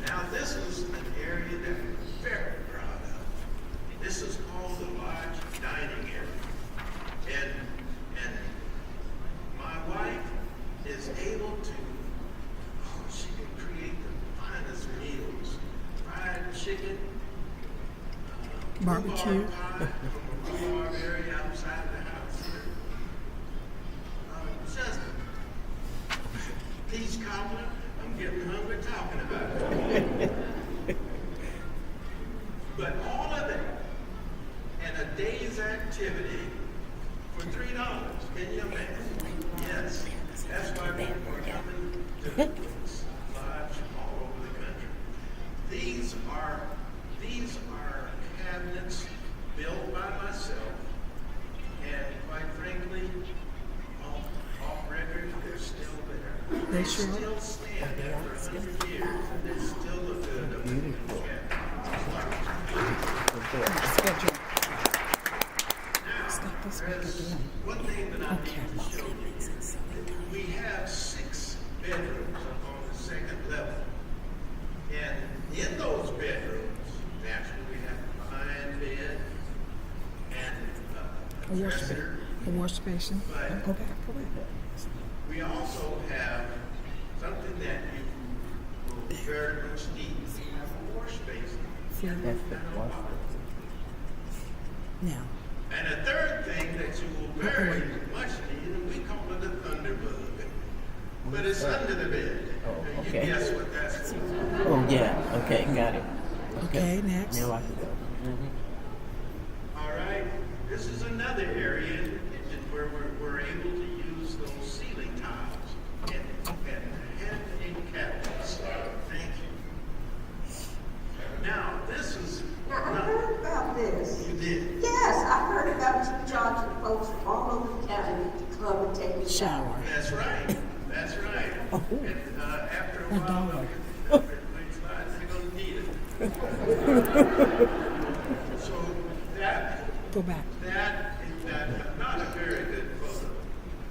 Now, this is an area that we're very proud of. This is called the Lodge Dining Area. And my wife is able to, she can create the finest meals. Fried chicken, Barbecue. rhubarb pie from a rhubarb area outside the house here. Just peach cobbler. I'm getting hungry talking about it. But all of it and a day's activity for $3. Can you imagine? Yes. That's why people are coming to Wings Lodge all over the country. These are cabinets built by myself, and quite frankly, off record, they're still there. They sure are. Still stand after 100 years, and they still look good up in the Schedule. Now, Stop this right there's again. one thing that I Okay. need to show you. We have 6 bedrooms up on the second level. And in those bedrooms, naturally, we have a fine bed and A a wash dresser. basin. A wash basin. But- Go back. Go back. We We also have something that you will very much need. We have a wash basin. See? Now, And a third thing that you will very much need, and we call it a thunderbug. But it's under the bed. Oh, And okay. you guess what that's for. Oh, yeah. Okay, got it. okay, next. Now I can go. All right, this is another area where we're able to use those ceiling tiles and cabinets. Thank you. Now, this is, Now, I heard about this. you did. Yes, I heard about you charging folks from all over the county to come and take a shower. Shower. That's right. That's right. Oh. And after a A while, dollar. they're going to need it. So Go back. that is not a very good photo,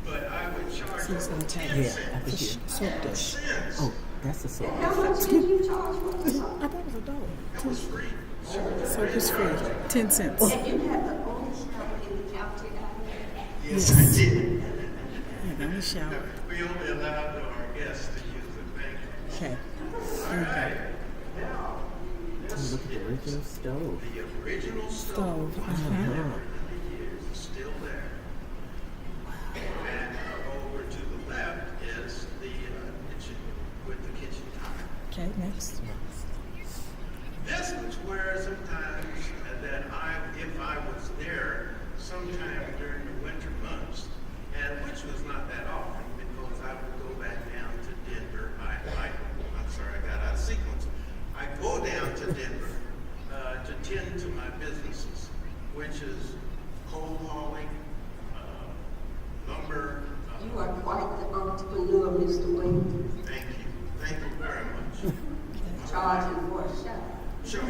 but I would charge So it's gonna them tell 10 you. Yeah, I cents. can hear. Soap dish. Cents. Oh, that's a soap. How much did you charge for the soap? I thought it was $1. It was free. Soap is free. 10 cents. And you have the only shower in the county out there? Yes, I did. And then the shower. We only allowed our guests to use it. Thank you. Okay. All right. Now, this Look at the original stove. the original Stove. stove. Uh-huh. Years is still there. And over to the left is the kitchen with the kitchen tile. Okay, next. This was where sometimes if I was there sometime during the winter months, and which was not that often because I would go back down to Denver. I'm sorry, I got out of sequence. I go down to Denver to tend to my businesses, which is coal hauling, lumber. You are quite the entrepreneur, Mr. Wayne, Thank you. Thank you very much. charging for a shower. Sure.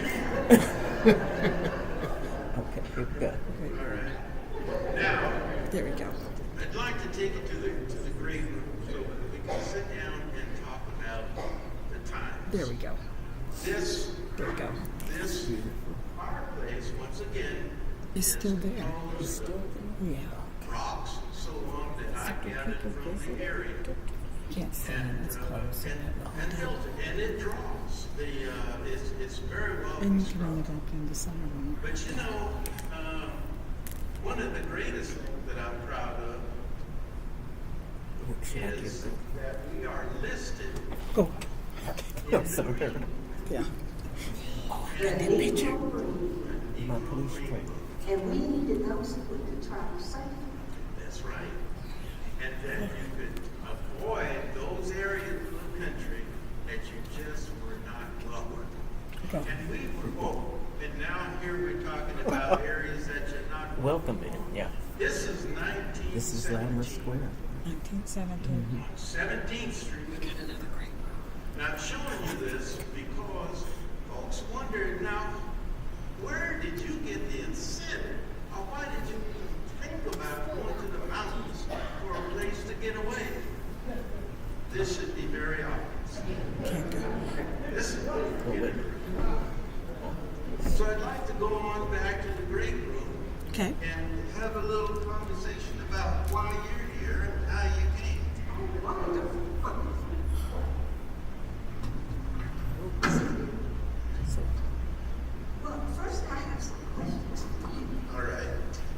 Okay, here we go. All right. Now, There we go. I'd like to take you to the great room so that we can sit down and talk about the times. There we go. This There we go. fireplace, once again, It's still there. It's still Yeah. rocks and so on that I gathered from the area. Can't see him. It's close. And built it. And it draws. It's very well And you can only constructed. go in the summer room. But you know, one of the greatest things that I'm proud of Should I is get that we are listed Go. the? I'm sorry. Yeah. That picture. My police training. And we need to know so we can travel safely. That's right. And that you could avoid those areas of the country that you just were not welcome. Go. And we were, and now here we're talking about areas that you're not Welcome in. Yeah. This is 1917. This is Latimer Square. 1917. 17th Street. Now I'm showing you this because folks wondered, now, where did you get the incentive? Or why did you think about going to the mountains for a place to get away? This should be very obvious. Can't go. This is what you get. So I'd like to go on back to the great room Okay. and have a little conversation about why you're here and how you came. Oh, wonderful, wonderful. Well, first I have some questions for you. All right.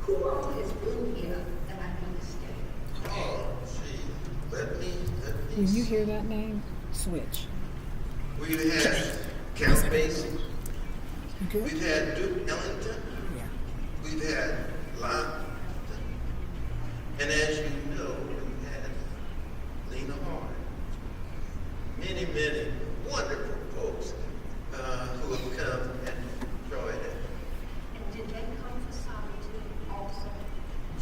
Who all has been here that I understand? Oh, gee. Let me When you see. hear that name, switch. We've had Count Basie. You good? We've had Duke Ellington. Yeah. We've had Lon. And as you know, we've had Lena Hart. Many, many wonderful folks who have come and enjoyed it. And did they come for solitude also?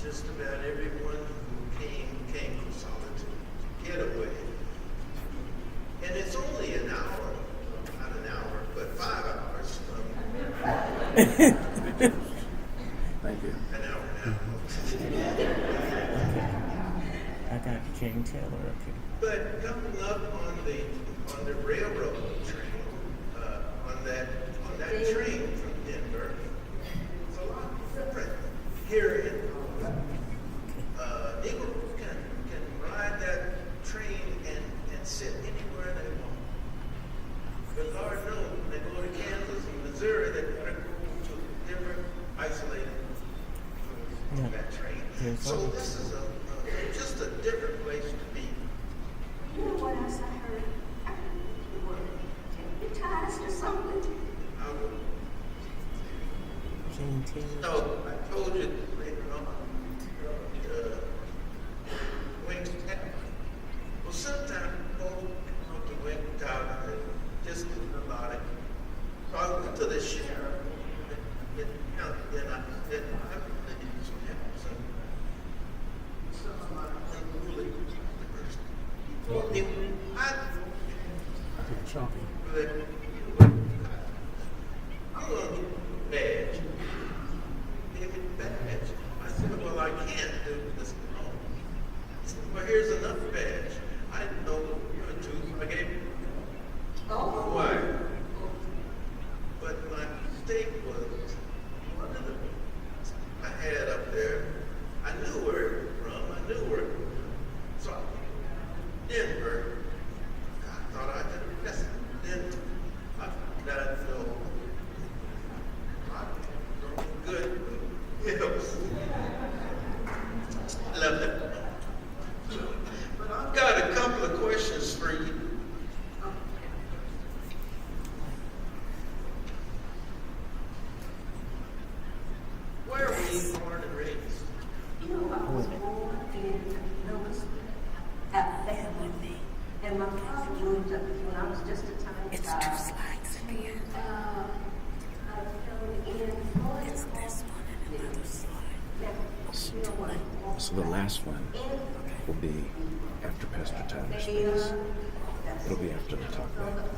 Just about everyone who came from Solitude to get away. And it's only an hour, not an hour, but 5 hours from Thank you. an hour now. I got Jane Taylor up here. But coming up on the railroad train, on that train from Denver, it's a lot different. Here in Eagle can ride that Taylor. No, I told you later on. Wings Tower. Well, sometimes go to Wings Tower and just a lot of. So I went to the sheriff. And I really need some help. So I'm really told me I took it shopping. I'm going to get a badge. Give me the badge. I said, well, I can't do this alone. He said, well, here's enough badge. I didn't know you were a Jew. I gave you. Oh. Why? But my mistake was one of the I had up there. I knew where it was from. I knew where it was. So Denver. I thought I could arrest him. Then I found out, I'm good. Love it. But I've got a couple of questions for you. Where were you born and raised? You know, I was born in Louisville, Alabama, and my father moved up when I was just a tiny It's child. 2 slides in the end. I fell in Florida. It's this one and another slide. Now, you know what? So the last one will be after Pastor Tyler speaks. It'll be after the talk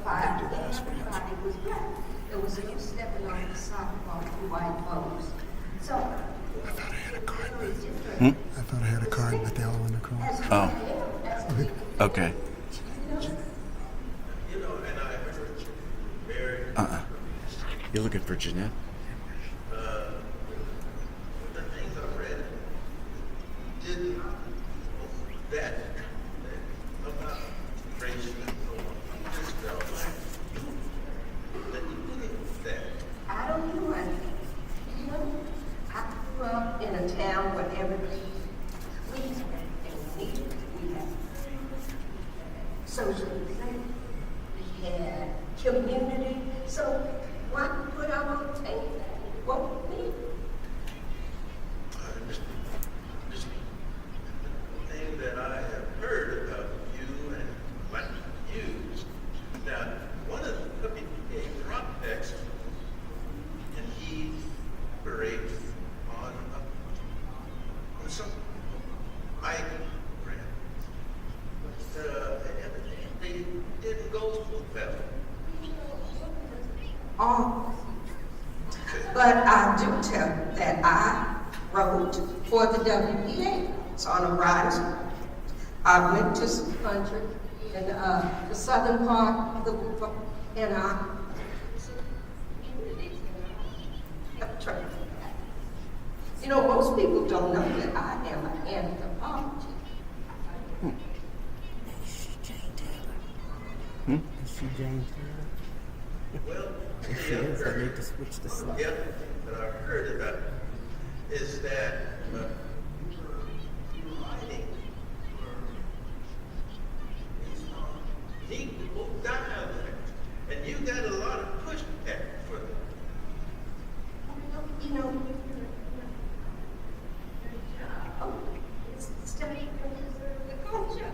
back. We'll do the last one next. Everybody was black. There was no stepping on the sidewalk for white folks. So, I thought I had a card, Hmm? but they all in the car. Oh. Okay. You know, and I heard Mary. You looking for Jeanette? The things I read didn't that about race and so on. Just felt like that you believe that. I don't know anything. You know, I grew up in a town where everybody pleased and needed. We had socialization, we had community. So why put our own thing? What we need? Just the thing that I have heard about you and what you use. Now, one of the a rock expert, and he operates on some migrant grant. But they didn't go well. Oh, but I do tell you that I wrote for the WPA. It's on a rise. I went to some country in the southern part of the and you know, most people don't know that I am an anthropologist. Is she Jane Taylor? Is she Jane Taylor? Well, If she is, I need to switch the slide. the other thing that I've heard about is that writing equal dialect, and you got a lot of pushback for that. You know, it's studying the culture.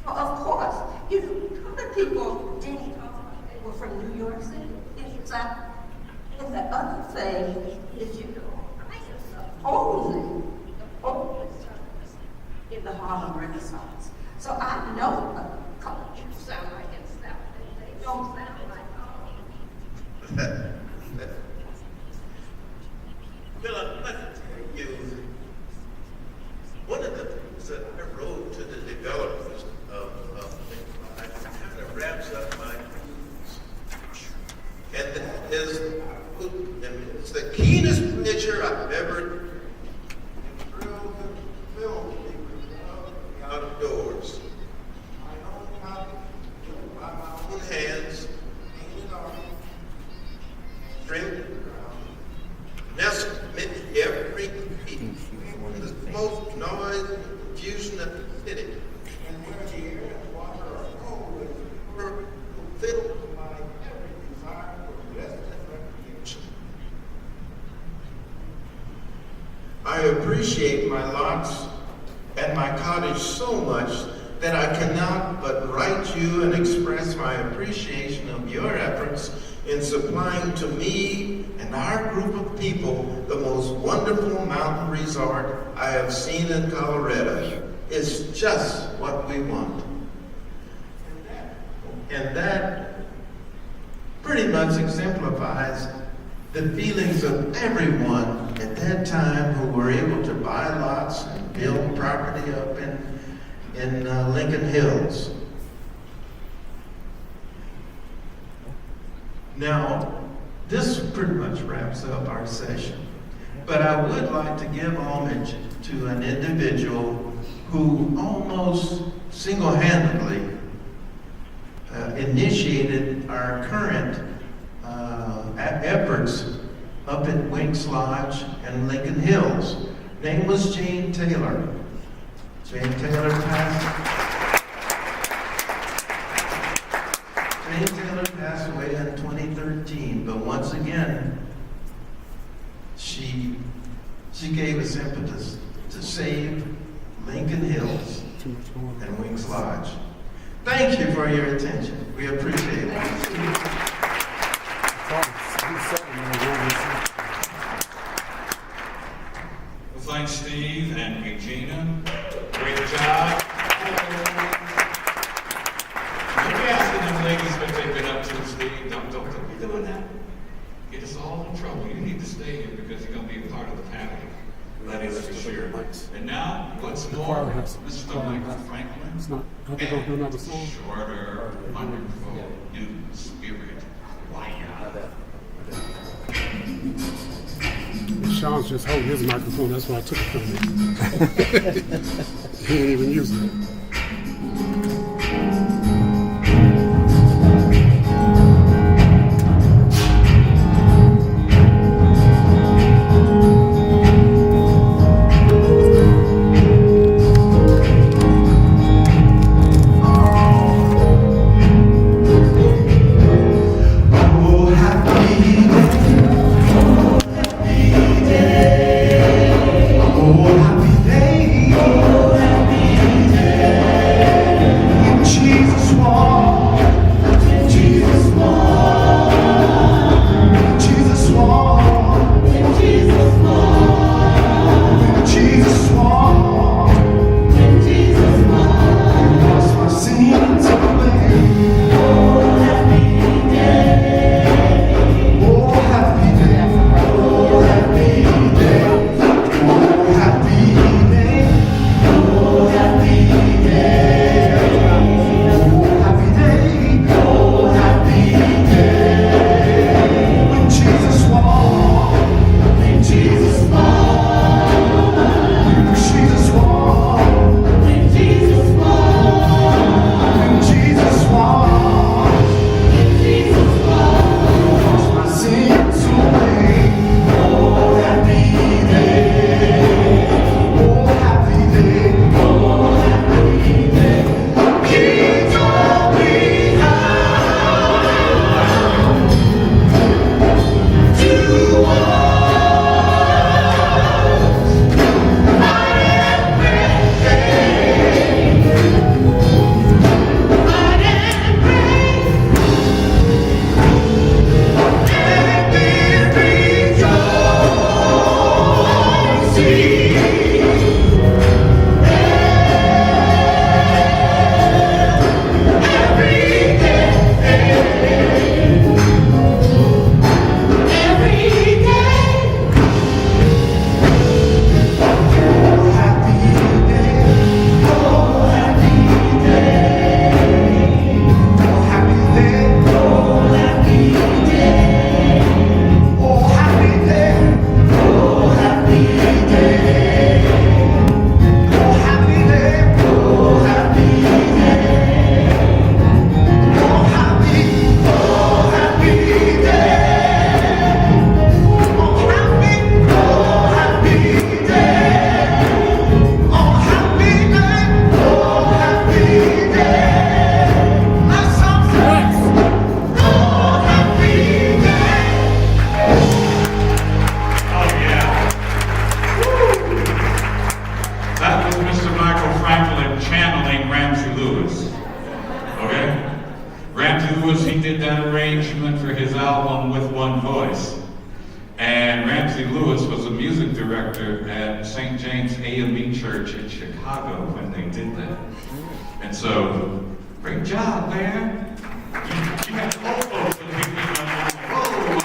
Well, of course, you know, other people didn't they were from New York City. And the other thing is, you know, I am the only in the Harlem Renaissance. So I know the culture sound like it's South, and they don't sound like Harlem. Well, I'd like to tell you, one of the things that I wrote to the developers of it kind of wraps up my and that is, it's the keenest picture I've ever filmed out of doors. appreciate my lots and my cottage so much that I cannot but write you and express my appreciation of your efforts in supplying to me and our group of people the most wonderful mountain resort I have seen in Colorado. It's just what we want. And that pretty much exemplifies the feelings of everyone at that time who were able to buy lots and build property up in Lincoln Hills. Now, this pretty much wraps up our session, but I would like to give homage to an individual who almost single-handedly initiated our current efforts up at Winks Lodge and Lincoln Hills. Name was Jane Taylor. Jane Taylor passed away in 2013, but once again, she gave us impetus to save Lincoln Hills and Winks Lodge. Thank you for your attention. We appreciate it. Well, thanks, Steve and Regina. Great job. Don't be asking them ladies what they've been up to, Steve. Don't be doing that. Get us all in trouble. You need to stay here because you're going to be a part of the panel. That is for sure. And now, once more, Mr. Michael Franklin. It's not. I have to go do another song. Shorter, wonderful, new spirit. Sean's just holding his microphone. That's why I took it from him. He didn't even use it. Oh, happy day. to do was he did that arrangement for his album With One Voice. And Ramsey Lewis was a music director at St. James AME Church in Chicago when they did that. And so, great job, man. You got the old folks that make me go, whoa,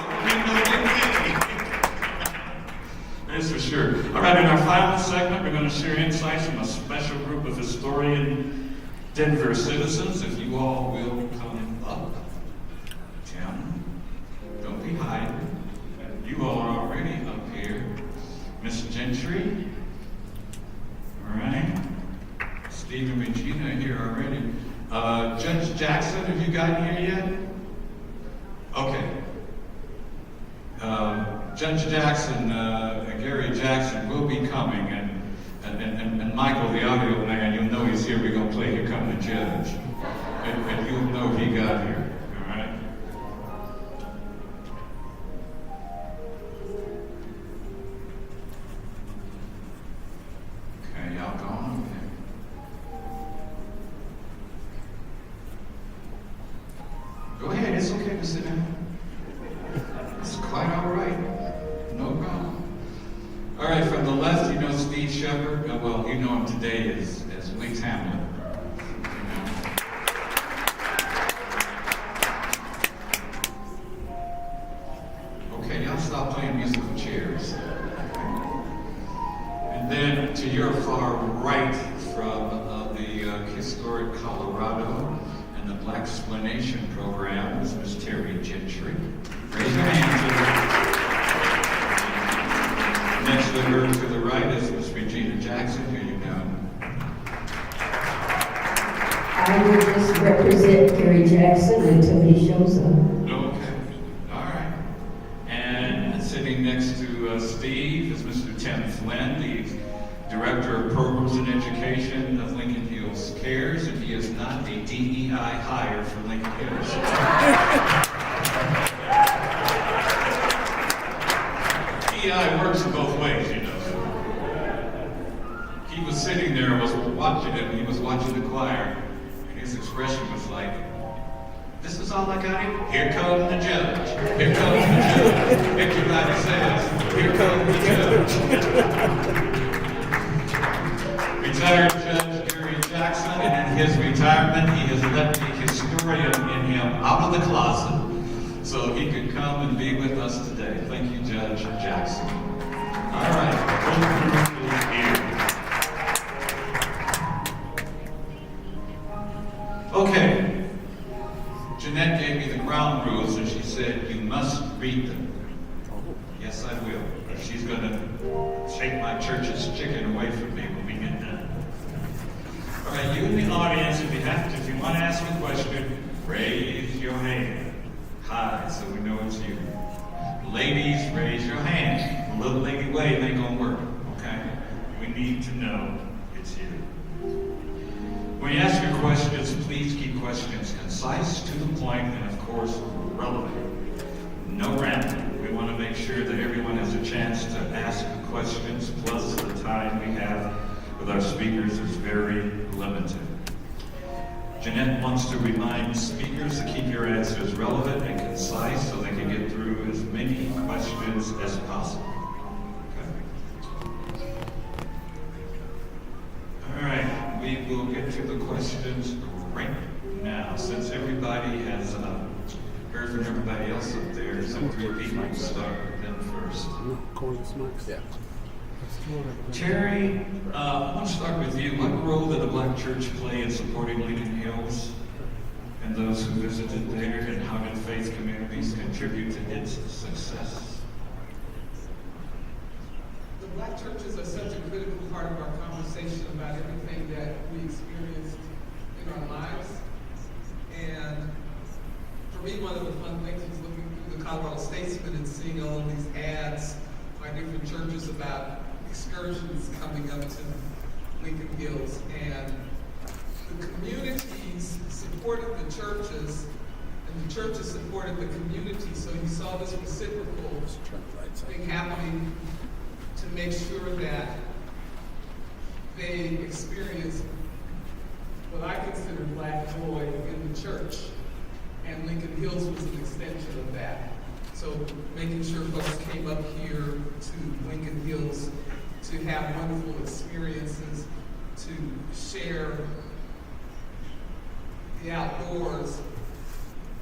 that's for sure. All right, in our final segment, we're going to share insights from a special group of historian Denver citizens. If you all will come up. Tim, don't be hiding. You all are already up here. Miss Gentry. All right. Steve and Regina are here already. Judge Jackson, have you gotten here yet? Okay. Judge Jackson, Gary Jackson will be coming, and Michael, the audio man, you'll know he's here. We're going to play Here Come the Judge. And you'll know he got here. All right? Okay, y'all gone? Go ahead, it's okay to sit down. It's quite all right. No problem. All right, from the left, you know Steve Shepard. Well, you know him today as Wings Hamlet. Okay, y'all stop playing musical chairs. And then to your far right from the historic Colorado and the Black Explanation Program is Miss Terry Gentry. Raise your hand to her. Next to her to the right is Miss Regina Jackson, who you know. I will just represent Gary Jackson until he shows up. Okay, all right. And sitting next to Steve is Mr. Tim Flynn, the Director of Programs and Education of Lincoln Hills Cares, and he is not a DEI hire for Lincoln Hills. DEI works in both ways, you know. He was sitting there, was watching it, and he was watching the choir, and his expression was like, "This is all I got here? Here comes the judge. Here comes the judge." Everybody says, "Here comes the judge." Retired Judge Gary Jackson, and in his retirement, he has let the historian in him out of the closet so he could come and be with us today. Thank you, Judge Jackson. All right, okay. Jeanette gave me the ground rules, and she said, you must read them. Yes, I will. She's going to shake my church's chicken away from me when we get done. All right, you in the audience, if you want to ask a question, raise your hand. Hi, so we know it's you. Ladies, raise your hand. The little lady wave ain't going to work, okay? We need to know it's you. When you ask your questions, please keep questions concise, to the point, and of course, relevant. No rambling. We want to make sure that everyone has a chance to ask questions, plus the time we have with our speakers is very limited. Jeanette wants to remind speakers to keep your answers relevant and concise so they can get through as many questions as possible. Okay. All right, we will get to the questions right now. Since everybody has heard from everybody else up there, some three people will start with them first. Yeah. Terry, I want to start with you. What role did the Black Church play in supporting Lincoln Hills and those who visited there, and how did faith communities contribute to its success? The Black churches are such a critical part of our conversation about everything that we experienced in our lives. And for me, one of the fun things was looking through the Colorado Statesman and seeing all of these ads by different churches about excursions coming up to Lincoln Hills, and the communities supported the churches, and the churches supported the community. So you saw this reciprocal thing happening to make sure that they experienced what I consider Black joy in the church. and Lincoln Hills was an extension of that. So making sure folks came up here to Lincoln Hills to have wonderful experiences, to share the outdoors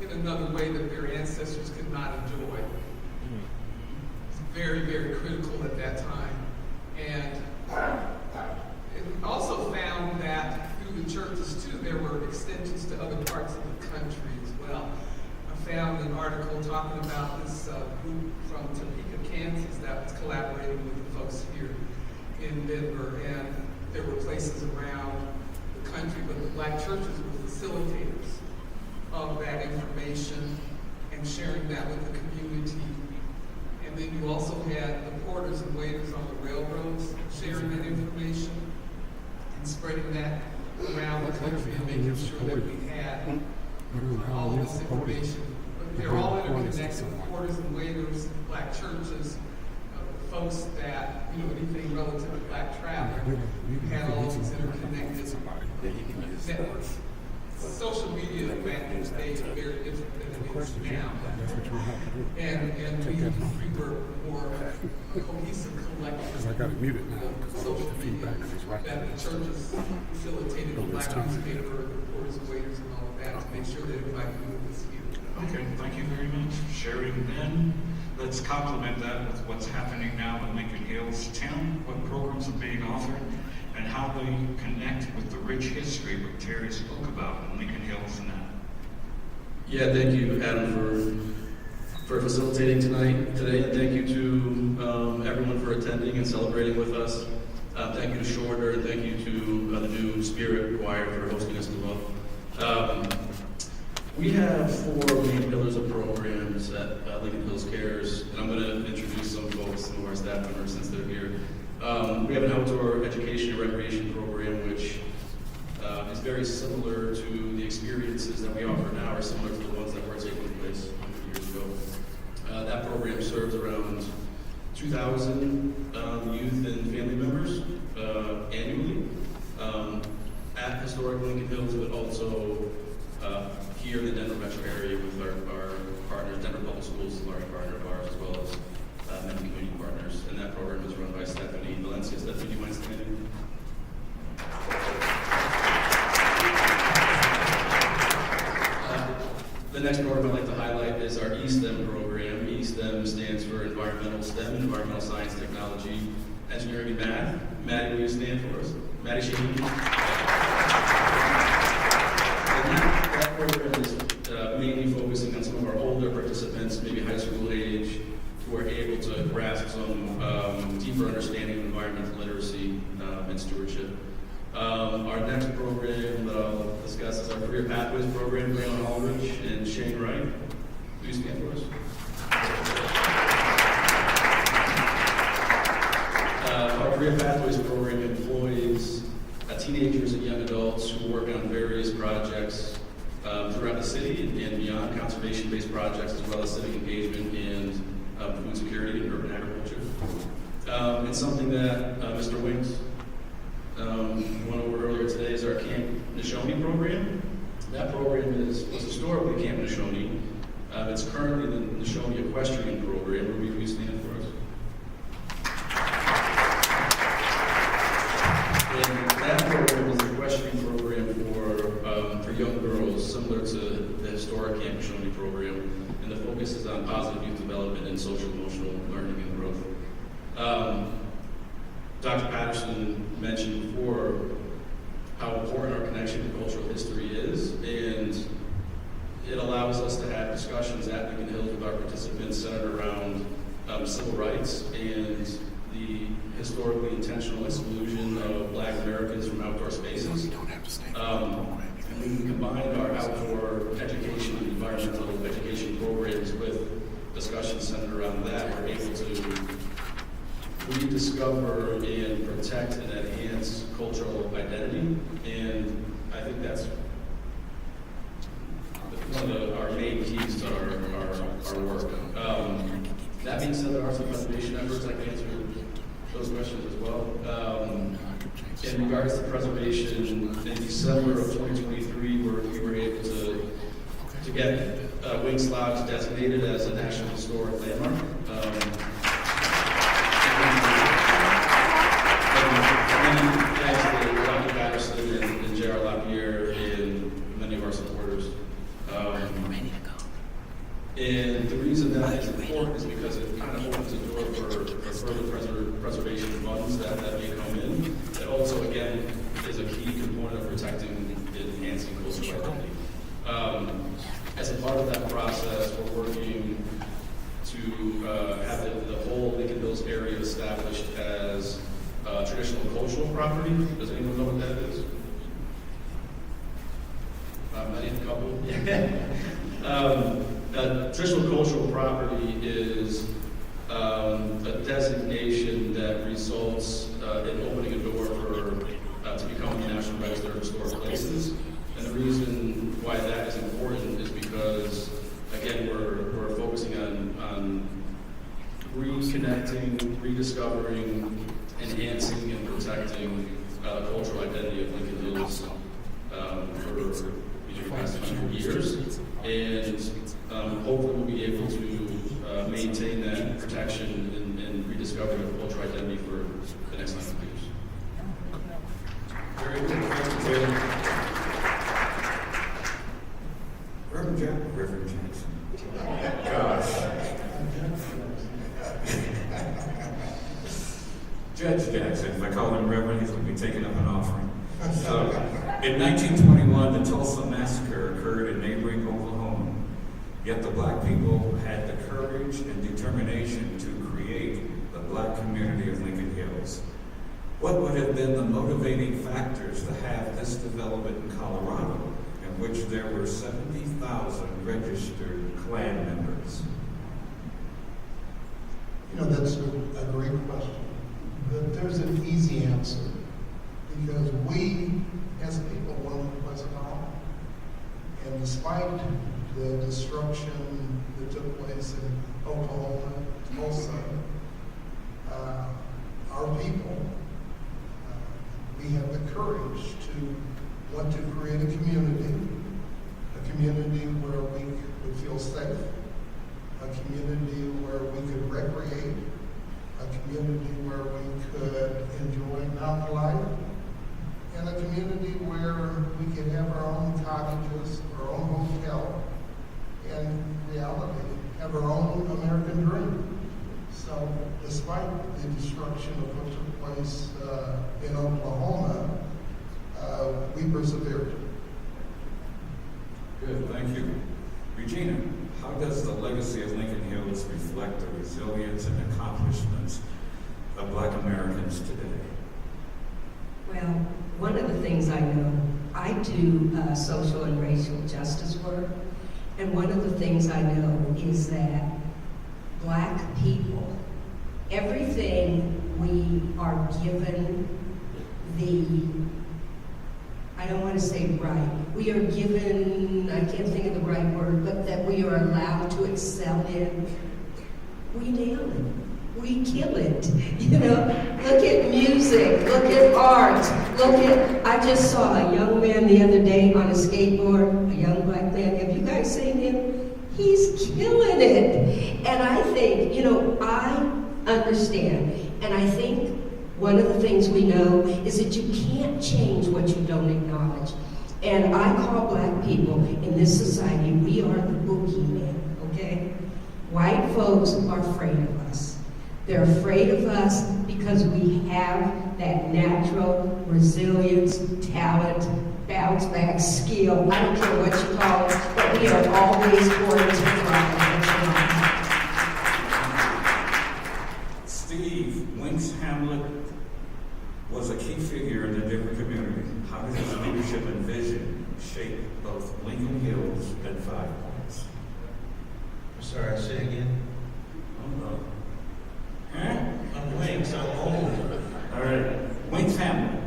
in another way that their ancestors could not enjoy. It's very, very critical at that time. And it also found that through the churches too, there were extensions to other parts of the country as well. I found an article talking about this group from Topeka, Kansas that was collaborating with the folks here in Denver, and there were places around the country, but the black churches were facilitators of that information and sharing that with the community. And then you also had the porters and waiters on the railroads sharing that information and spreading that around the country and making sure that we had all of this information. But they're all interconnected, the porters and waiters, black churches, folks that, anything relative to black travel, had all these interconnected networks. Social media back in the day was very different than it is now. And we were more cohesive collective. Because I got it muted now. Social media that the churches facilitated the black newspaper, the porters and waiters and all of that to make sure that everybody knew it was here. Okay, thank you very much for sharing then. Let's complement that with what's happening now in Lincoln Hills. Tim, what programs are being offered and how they connect with the rich history what Terry spoke about in Lincoln Hills and that? Yeah, thank you, Adam, for facilitating today. And thank you to everyone for attending and celebrating with us. Thank you to Shorter, and thank you to the new Spirit Choir for hosting us as well. We have 4 main pillars of programs at Lincoln Hills Cares, and I'm going to introduce some folks, some of our staff members, since they're here. We have an outdoor education and recreation program, which is very similar to the experiences that we offer now, or similar to the ones that were taking place 100 years ago. That program serves around 2,000 youth and family members annually at historic Lincoln Hills, but also here in the Denver metro area with our partners. Denver Public Schools is a large partner of ours, as well as many community partners. And that program is run by Stephanie Valencia. Stephanie, do you mind standing? The next program I'd like to highlight is our eSTEM program. eSTEM stands for Environmental STEM, Environmental Science, Technology, Engineering, and Math. Maddie, will you stand for us? Maddie Shaheen. That program is mainly focusing on some of our older participants, maybe high school age, who are able to grasp some deeper understanding of environmental literacy and stewardship. Our next program that I'll discuss is our Career Pathways program. Leon Aldrich and Shane Wright. Will you stand for us? Our Career Pathways program employs teenagers and young adults who work on various projects throughout the city and beyond, conservation-based projects, as well as civic engagement and food security and urban agriculture. And something that Mr. Winks went over earlier today is our Camp Neshoni program. That program was historically Camp Neshoni. It's currently the Neshoni Equestrian program, where we stand for us. And that program is the equestrian program for young girls, similar to the historic Camp Neshoni program, and the focus is on positive youth development and social emotional learning and growth. Dr. Patterson mentioned before how important our connection to cultural history is, and it allows us to have discussions at Lincoln Hills with our participants centered around civil rights and the historically intentional exclusion of Black Americans from outdoor spaces. And we combined our outdoor education and environmental education programs with discussions centered around that. We're able to rediscover and protect and enhance cultural identity, and I think that's one of our main keys to our work. That being said, there are some preservation efforts. I can answer those questions as well. In regards to preservation, in December of 2023, we were able to to get Winks Lodge designated as a National Historic Landmark. Thanks to Dr. Patterson and Gerald Lapierre and many of our supporters. And the reason that is important is because it kind of opens the door for further preservation funds that may come in. That also, again, is a key component of protecting and enhancing cultural identity. As a part of that process, we're working to have the whole Lincoln Hills area established as traditional cultural property. Does anyone know what that is? I need a couple. Traditional cultural property is a designation that results in opening a door to become the National Register of Historic Places. And the reason why that is important is because, again, we're focusing on reconnecting, rediscovering, enhancing, and protecting the cultural identity of Lincoln Hills for the past 100 years. And hopefully we'll be able to maintain that protection and rediscovery of cultural identity for the next 100 years. Very good. Thank you, Taylor. Reverend Jackson. Gosh. Judge Jackson, if I call him Reverend, he's going to be taking up an offering. So, in 1921, the Tulsa Massacre occurred in neighboring Oklahoma. Yet the black people had the courage and determination to create the black community of Lincoln Hills. What would have been the motivating factors to have this development in Colorado, in which there were 70,000 registered Klan members? You know, that's a great question. But there's an easy answer. Because we, as people, wanted a place to home. And despite the destruction that took place in Oklahoma, Tulsa, our people, we have the courage to want to create a community where we would feel safe, a community where we could recreate, a community where we could enjoy mountain life, and a community where we could have our own cottages, our own hotel, and in reality, have our own American dream. So, despite the destruction of what took place in Oklahoma, we persevered. Good, thank you. Regina, how does the legacy of Lincoln Hills reflect the resilience and accomplishments of Black Americans today? Well, one of the things I know, I do social and racial justice work, and one of the things I know is that Black people, everything we are given I don't want to say right, we are given, I can't think of the right word, but that we are allowed to excel in, we nail it. We kill it. You know, look at music, look at art, I just saw a young man the other day on a skateboard, a young Black man. Have you guys seen him? He's killing it. And I think, you know, I understand. And I think one of the things we know is that you can't change what you don't acknowledge. And I call Black people in this society, we are the boogeyman, okay? White folks are afraid of us. They're afraid of us because we have that natural resilience, talent, bounce back skill. I don't care what you call it, but we are always going to thrive. Steve Winks Hamlet was a key figure in the Denver community. How did his leadership and vision shape both Lincoln Hills and 5 Points? I'm sorry, say again. I'm Winks, I'm old. All right, Winks Hamlet.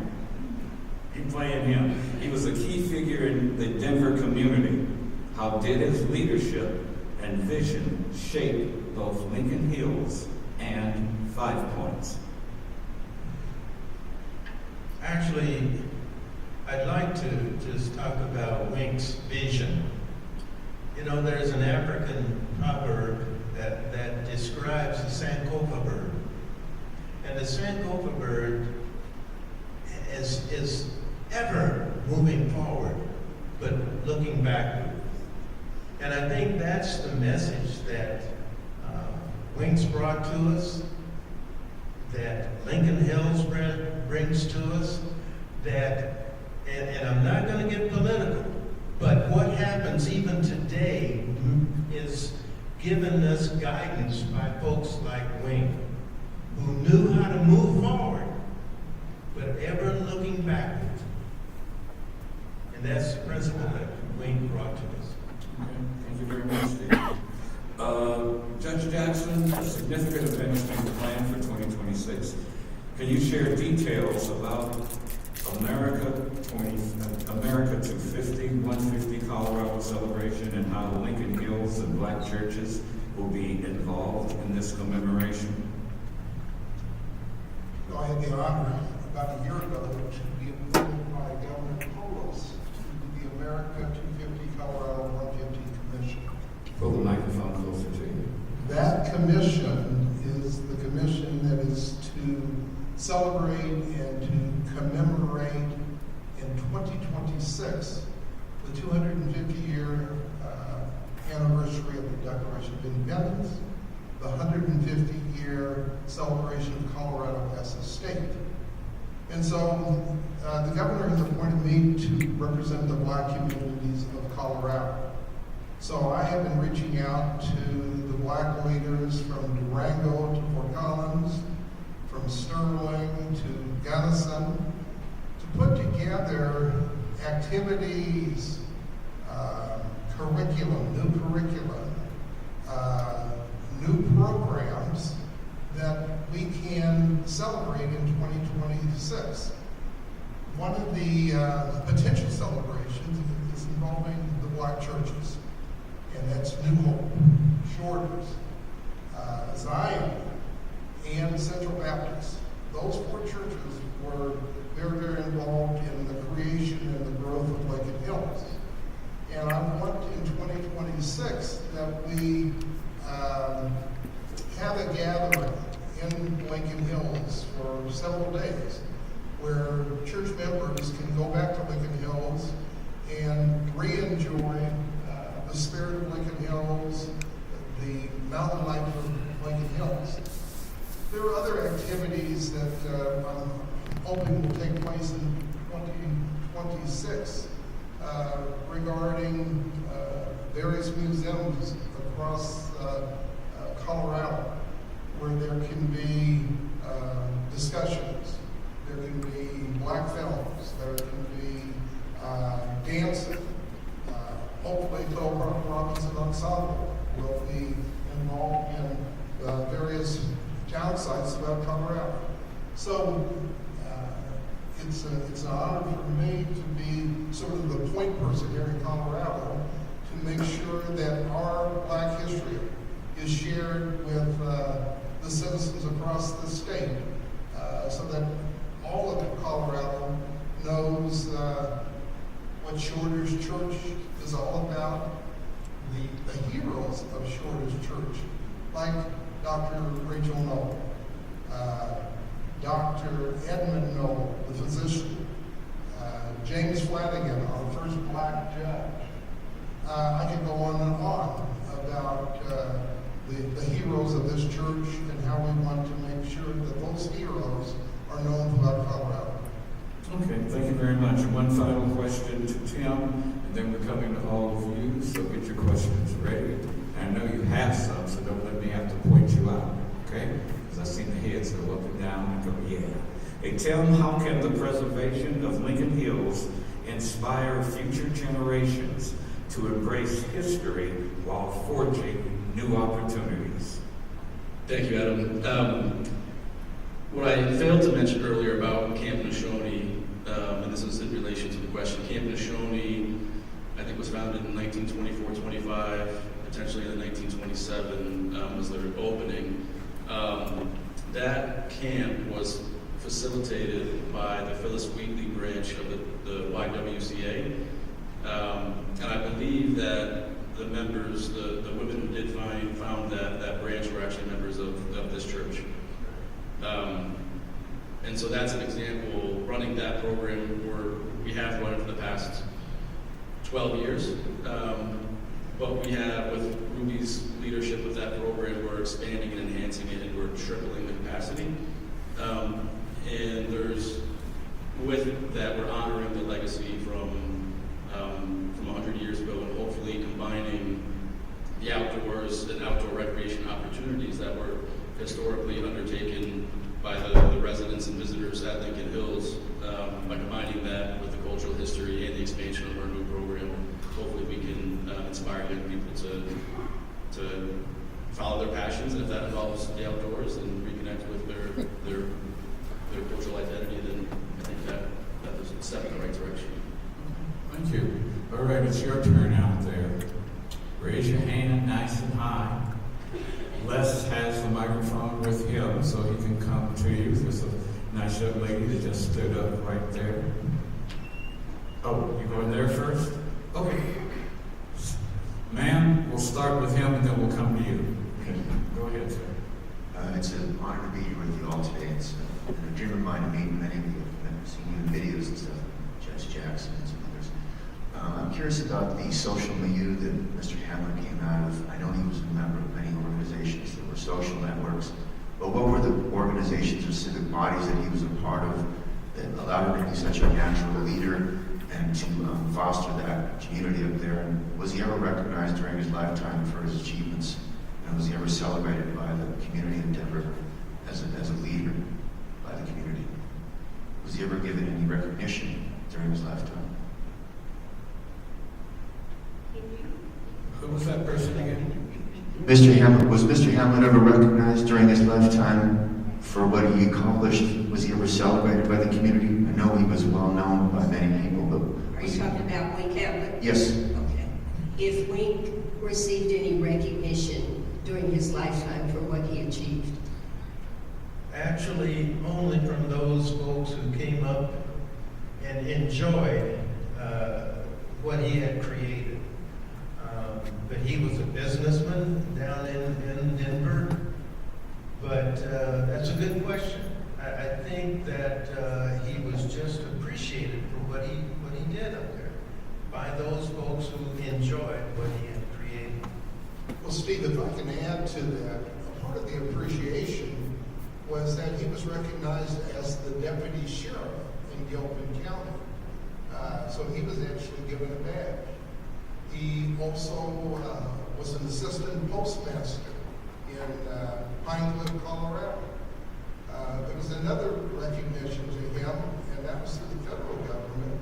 You playing him. He was a key figure in the Denver community. How did his leadership and vision shape both Lincoln Hills and 5 Points? Actually, I'd like to just talk about Winks' vision. You know, there's an African proverb that describes the Sankofa bird. And the Sankofa bird is ever moving forward, but looking backward. And I think that's the message that Wings brought to us, that Lincoln Hills brings to us, that, and I'm not going to get political, but what happens even today is given us guidance by folks like Wing, who knew how to move forward, but ever looking backward. And that's the principle that Wing brought to us. Okay, thank you very much, Steve. Judge Jackson, a significant event is being planned for 2026. Can you share details about America 250, 150 Colorado celebration and how Lincoln Hills and Black churches will be involved in this commemoration? I had the honor about a year ago to be appointed by Governor Polis to the America 250 Colorado 150 Commission. Pull the microphone closer to you. That commission is the commission that is to celebrate and to commemorate in 2026 the 250-year anniversary of the Declaration of Independence, the 150-year celebration of Colorado as a state. And so the governor has appointed me to represent the Black communities of Colorado. So I have been reaching out to the Black leaders from Durango to Fort Collins, from Sterling to Gunnison, to put together activities, new curriculum, new programs that we can celebrate in 2026. One of the potential celebrations is involving the Black churches, and that's New Hope, Shorters, Zion, and Central Baptist. Those four churches were very, very involved in the creation and the growth of Lincoln Hills. And I want in 2026 that we have a gathering in Lincoln Hills for several days where church members can go back to Lincoln Hills and re-enjoy the spirit of Lincoln Hills, the mountain life of Lincoln Hills. There are other activities that I'm hoping will take place in 2026 regarding various museums across Colorado where there can be discussions, there can be Black films, there can be dancing. Hopefully, Toll Robinson Ensemble will be involved in various town sites throughout Colorado. So it's an honor for me to be sort of the point person here in Colorado to make sure that our Black history is shared with the citizens across the state so that all of Colorado knows what Shorter's Church is all about, the heroes of Shorter's Church, like Dr. Rachel Noel, Dr. Edmund Noel, the physician, James Flanagan, our first Black judge. I could go on and on about the heroes of this church and how we want to make sure that those heroes are known throughout Colorado. Okay, thank you very much. And one final question to Tim, and then we're coming to all of you, so get your questions ready. I know you have some, so don't let me have to point you out, okay? Because I've seen the heads go up and down and go, yeah. Hey, Tim, how can the preservation of Lincoln Hills inspire future generations to embrace history while forging new opportunities? Thank you, Adam. What I failed to mention earlier about Camp Neshoni, and this is in relation to the question, Camp Neshoni, I think was founded in 1924-25, potentially in 1927 was their opening. That camp was facilitated by the Phyllis Wheatley branch of the YWCA. And I believe that the members, the women who did found that branch were actually members of this church. And so that's an example, running that program where we have run it for the past 12 years. But we have, with Ruby's leadership of that program, we're expanding and enhancing it, and we're tripling the capacity. And there's, with that, we're honoring the legacy from 100 years ago, and hopefully combining the outdoors and outdoor recreation opportunities that were historically undertaken by the residents and visitors at Lincoln Hills. By combining that with the cultural history and the expansion of our new program, hopefully we can inspire young people to follow their passions, and if that involves the outdoors and reconnect with their cultural identity, then I think that is a step in the right direction. Thank you. All right, it's your turn out there. Raise your hand nice and high. Les has the microphone with him, so he can come to you. There's a nice young lady that just stood up right there. Oh, you going there first? Okay. Ma'am, we'll start with him and then we'll come to you. Okay. Go ahead, sir. It's an honor to be here with you all today. It's a dream of mine to meet many of you. I've seen you in videos and stuff, Judge Jackson and some others. I'm curious about the social milieu that Mr. Hamlet came out of. I know he was a member of many organizations that were social networks, but what were the organizations or civic bodies that he was a part of that allowed him to be such a natural leader and to foster that community up there? And was he ever recognized during his lifetime for his achievements? And was he ever celebrated by the community of Denver as a leader by the community? Was he ever given any recognition during his lifetime? Who was that person again? Mr. Hamlet, was Mr. Hamlet ever recognized during his lifetime for what he accomplished? Was he ever celebrated by the community? I know he was well known by many people, but... Are you talking about Wink Hamlet? Yes. Okay. If Wink received any recognition during his lifetime for what he achieved? Actually, only from those folks who came up and enjoyed what he had created. But he was a businessman down in Denver. But that's a good question. I think that he was just appreciated for what he did up there by those folks who enjoyed what he had created. Well, Steve, if I can add to that, a part of the appreciation was that he was recognized as the deputy sheriff in Gilpin County. So he was actually given a badge. He also was an assistant postmaster in Pine Cliff, Colorado. There was another recognition to him, and that was to the federal government,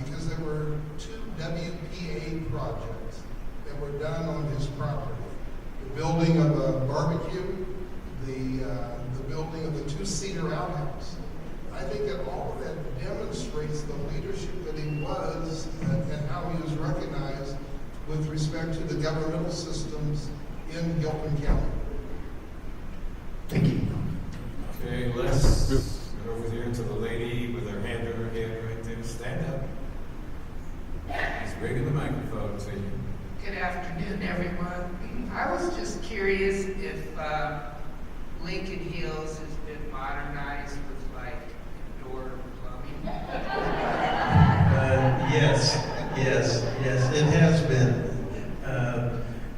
because there were 2 WPA projects that were done on his property. The building of a barbecue, the building of the 2-seater outhouse. I think that all of that demonstrates the leadership that he was and how he was recognized with respect to the governmental systems in Gilpin County. Thank you. Okay, let's go over here to the lady with her hand on her head right there. Stand up. He's bringing the microphone to you. Good afternoon, everyone. I was just curious if Lincoln Hills has been modernized with like indoor plumbing. Yes, it has been.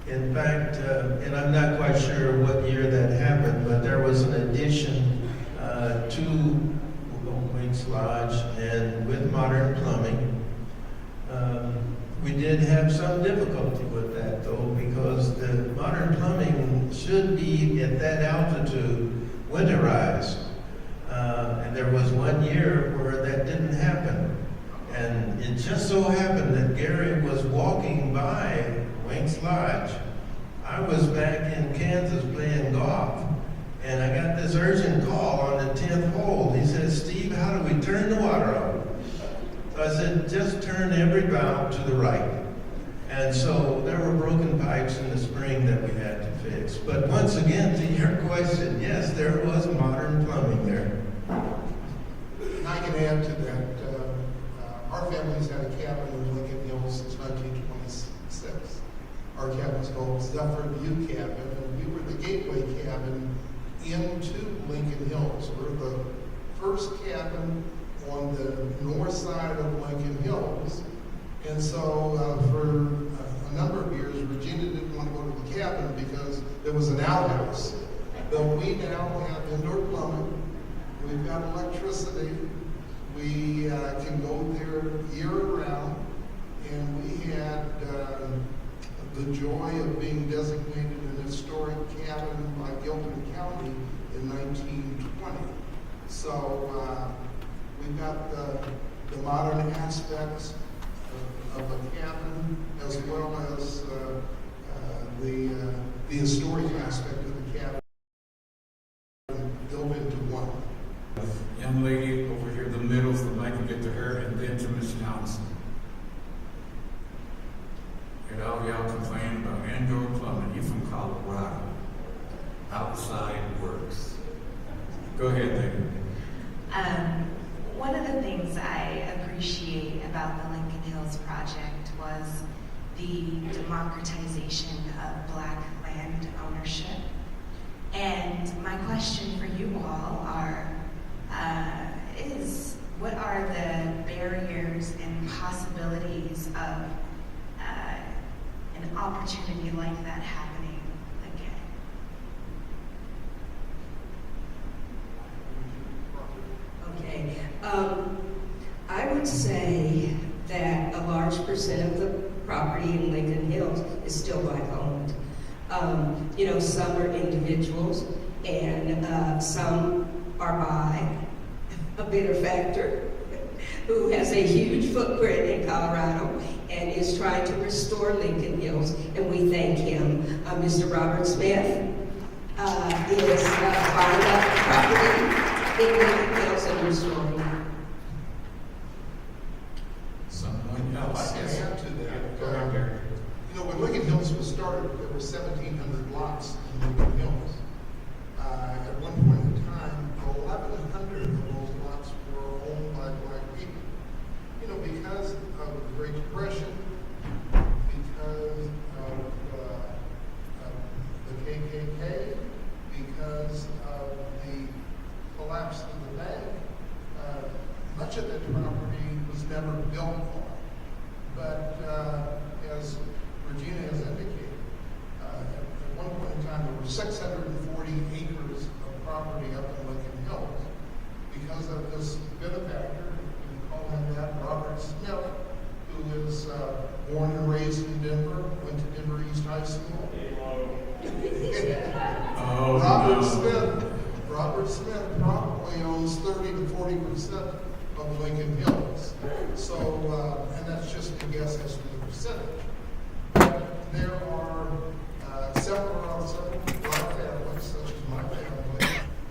In fact, and I'm not quite sure what year that happened, but there was an addition to Wink's Lodge, and with modern plumbing. We did have some difficulty with that, though, because the modern plumbing should be at that altitude winterized. And there was one year where that didn't happen. And it just so happened that Gary was walking by Wink's Lodge. I was back in Kansas playing golf, and I got this urgent call on the 10th hole. He said, "Steve, how do we turn the water on?" So I said, "Just turn every valve to the right." And so there were broken pipes in the spring that we had to fix. But once again, to your question, yes, there was modern plumbing there. And I can add to that, our family's had a cabin in Lincoln Hills since 1926. our cabin was called Zephyr View Cabin, and we were the gateway cabin into Lincoln Hills. We're the first cabin on the north side of Lincoln Hills. And so for a number of years, Regina didn't want to go to the cabin because there was an outhouse. But we now have indoor plumbing. We've got electricity. We can go there year-round. And we had the joy of being designated an historic cabin by Gilpin County in 1920. So we've got the modern aspects of a cabin as well as the historic aspect of the cabin built into one. Young lady over here in the middle, so I can get to her, and then to Ms. Johnson. And all y'all complaining about indoor plumbing. You from Colorado. Outside works. Go ahead, David. One of the things I appreciate about the Lincoln Hills Project was the democratization of Black land ownership. And my question for you all is what are the barriers and possibilities of an opportunity like that happening again? Okay. I would say that a large percent of the property in Lincoln Hills is still Black owned. You know, some are individuals and some are by a benefactor who has a huge footprint in Colorado and is trying to restore Lincoln Hills, and we thank him. Mr. Robert Smith is buying up property in Lincoln Hills and restoring it. Someone else. I can add to that. You know, when Lincoln Hills was started, there were 1,700 lots in Lincoln Hills. At one point in time, 1,100 of those lots were owned by Black people. You know, because of the Great Depression, because of the KKK, because of the collapse of the bank, much of that property was never built on. But as Regina has indicated, at one point in time there were 640 acres of property up in Lincoln Hills. Because of this benefactor, we call him that, Robert Smith, who is born and raised in Denver, went to Denver East High School. Robert Smith probably owns 30 to 40% of Lincoln Hills. So, and that's just a guess as to the percentage. But there are several Black families, such as my family,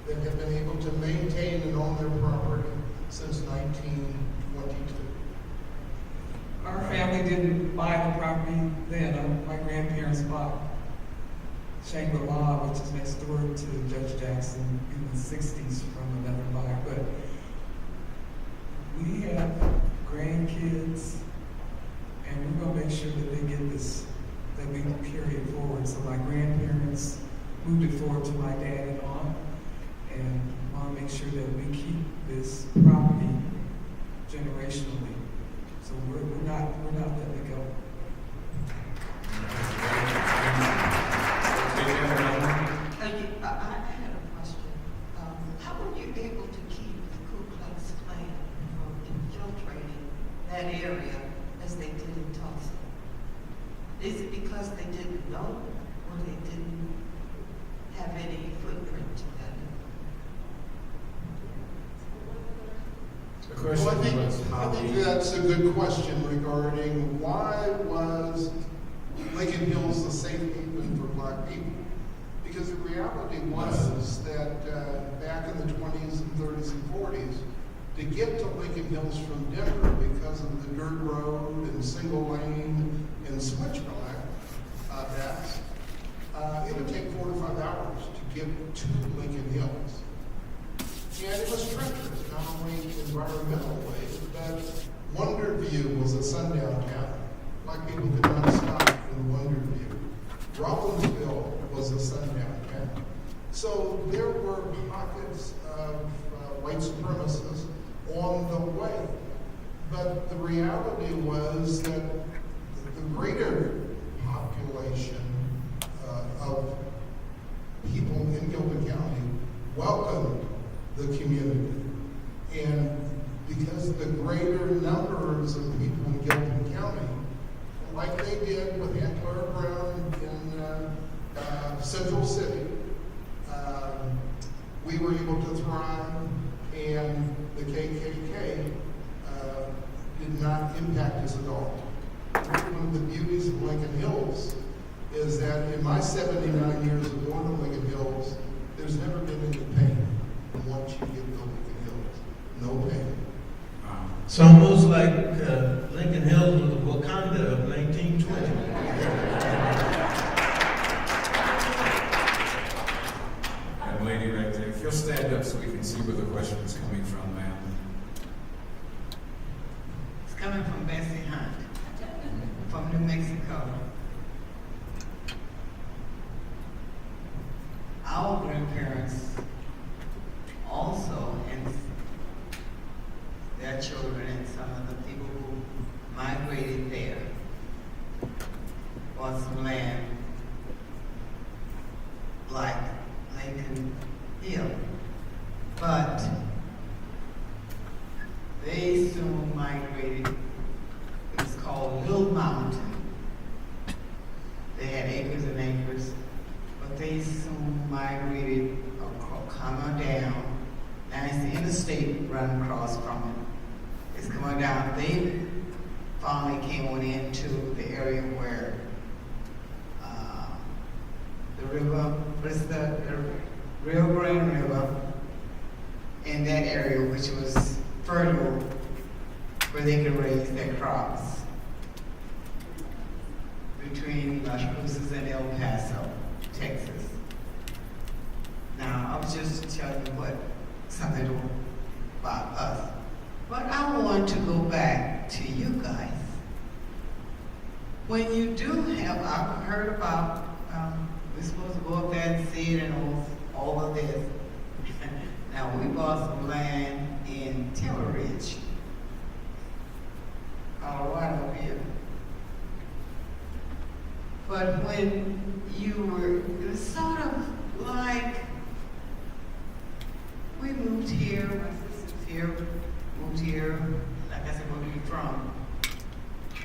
that have been able to maintain and own their property since 1922. Our family didn't buy the property then. My grandparents bought Shangri-La, which is next door to Judge Jackson, in the 60s from another buyer. But we have grandkids, and we're going to make sure that they get this, that we carry it forward. So my grandparents moved it forward to my dad and aunt, and I want to make sure that we keep this property generationally. So we're not letting it go. I had a question. How were you able to keep the Ku Klux Klan from infiltrating that area as they did in Tulsa? Is it because they didn't know, or they didn't have any footprint to that? Well, I think that's a good question regarding why was Lincoln Hills a safe haven for Black people? Because the reality was that back in the 20s and 30s and 40s, to get to Lincoln Hills from Denver because of the dirt road and single lane and switchback paths, it would take 4 to 5 hours to get to Lincoln Hills. And it was treacherous, not only environmentally, but Wonder View was a sundown town. Black people could not stop in Wonder View. So there were pockets of white supremacists on the way. But the reality was that the greater population of people in Gilpin County welcomed the community. And because the greater numbers of people in Gilpin County, like they did with Aunt Clara Brown in Central City, we were able to thrive, and the KKK did not impact us at all. One of the beauties of Lincoln Hills is that in my 79 years of going to Lincoln Hills, there's never been any pain once you get to Lincoln Hills. No pain. It's almost like Lincoln Hills was the Wakanda of 1920. That lady right there, if you'll stand up so we can see where the question is coming from, ma'am. It's coming from Bessie Hunt, from New Mexico. Our grandparents also, and their children and some of the people who migrated there, bought some land like Lincoln Hill. But they soon migrated. It was called Little Mountain. They had acres and acres, but they soon migrated, coming down. Now it's the interstate run across from it. It's coming down. They finally came on into the area where the river, what is the Rio Grande River, in that area, which was fertile, where they could raise their crops between Las Cruces and El Paso, Texas. Now, I was just telling you something about us. But I want to go back to you guys. When you do have, I've heard about, we're supposed to go up there and see it and all of this. Now, we bought some land in Timber Ridge, Colorado here. But when you were, it was sort of like, we moved here, my sister's here, moved here, like I said, where are you from?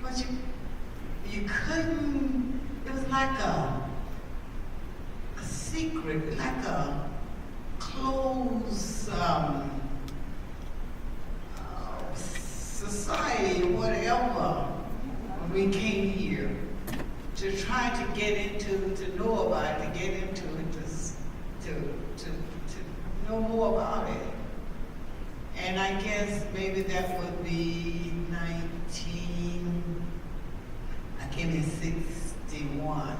But you couldn't, it was like a secret, like a closed society or whatever when we came here to try to get into, to know about it, to get into it, to know more about it. And I guess maybe that would be I came in 61.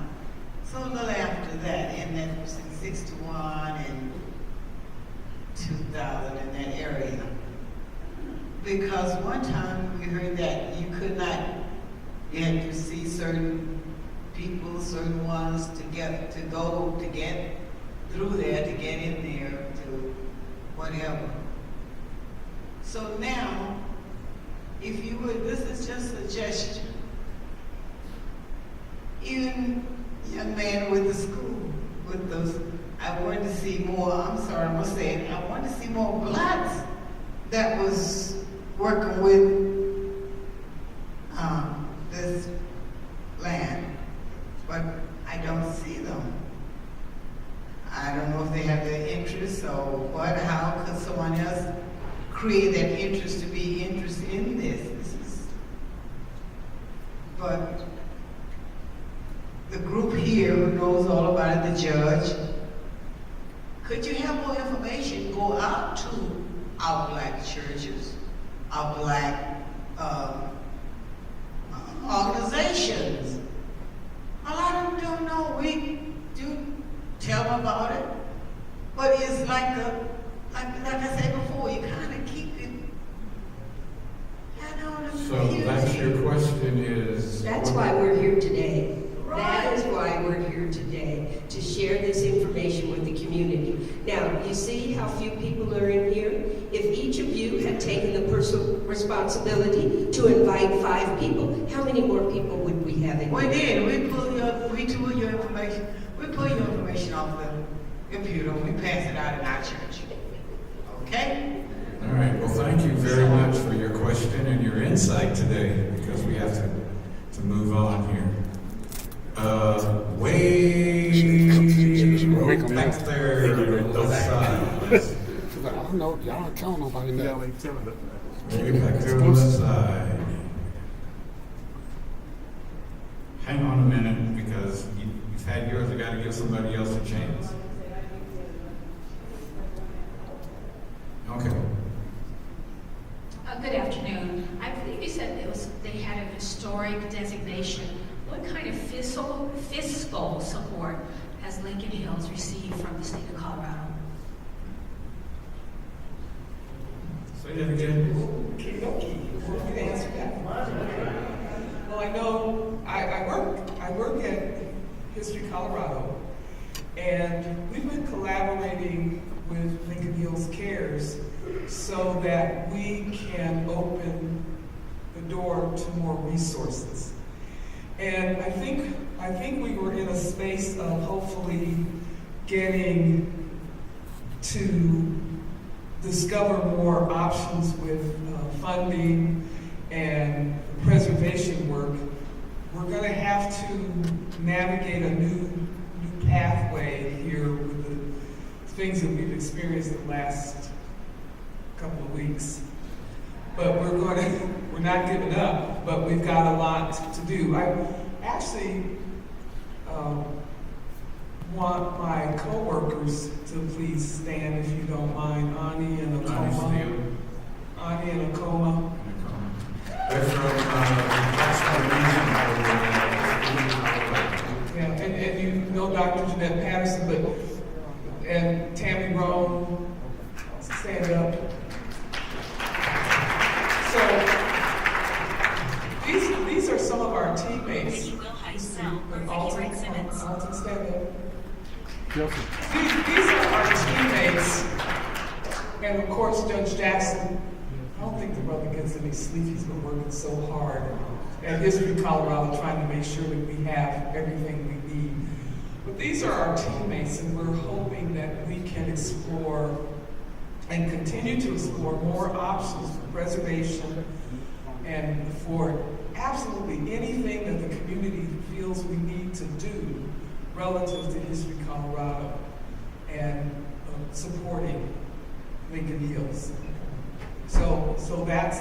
So a little after that, and that was in 61 and 2000 in that area. Because one time we heard that you could not, you had to see certain people, certain ones to get through there, to get in there, to whatever. So now, if you would, this is just a suggestion. Even young man with the school, with those, I wanted to see more, I'm sorry, I'm gonna say it, I wanted to see more blacks that was working with this land, but I don't see them. I don't know if they have the interest or what, how could someone else create that interest to be interested in this? But the group here who knows all about it, the judge, could you have more information go out to our black churches, our black organizations? A lot of them don't know. We do tell them about it, but it's like I said before, you kind of keep it. So that's your question is. That's why we're here today. That is why we're here today, to share this information with the community. Now, you see how few people are in here? If each of you had taken the personal responsibility to invite 5 people, how many more people would we have in We here? did. We pull your information. We pull your information off the computer. We pass it out in our church. Okay? All right, well, thank you very much for your question and your insight today, because we have to move on here. Way back there on the left side. She's like, I don't know, y'all don't tell nobody that. Y'all ain't telling them. Way back there on the side. Hang on a minute, because you've had yours, I gotta give somebody else a chance. Okay. Good afternoon. I believe you said they had a historic designation. What kind of fiscal support has Lincoln Hills received from the state of Colorado? Say that again. You can answer that. Well, I know I work at History Colorado, and we've been collaborating with Lincoln Hills Cares so that we can open the door to more resources. And I think we were in a space of hopefully getting to discover more options with funding and preservation work. We're going to have to navigate a new pathway here with the things that we've experienced the last couple of weeks. But we're not giving up, but we've got a lot to do. I actually want my co-workers to please stand, if you don't mind. Ani and Akoma. Ani and Akoma. They're from Yeah, and you know Dr. Jeanette Patterson, and Tammy Roan, stand up. So these are some of our teammates. Alton, stand up. These are our teammates, and of course Judge Jackson. I don't think the brother gets any sleep. He's been working so hard at History Colorado, trying to make sure that we have everything we need. But these are our teammates, and we're hoping that we can explore and continue to explore more options for preservation and for absolutely anything that the community feels we need to do relative to History Colorado and supporting Lincoln Hills. So that's,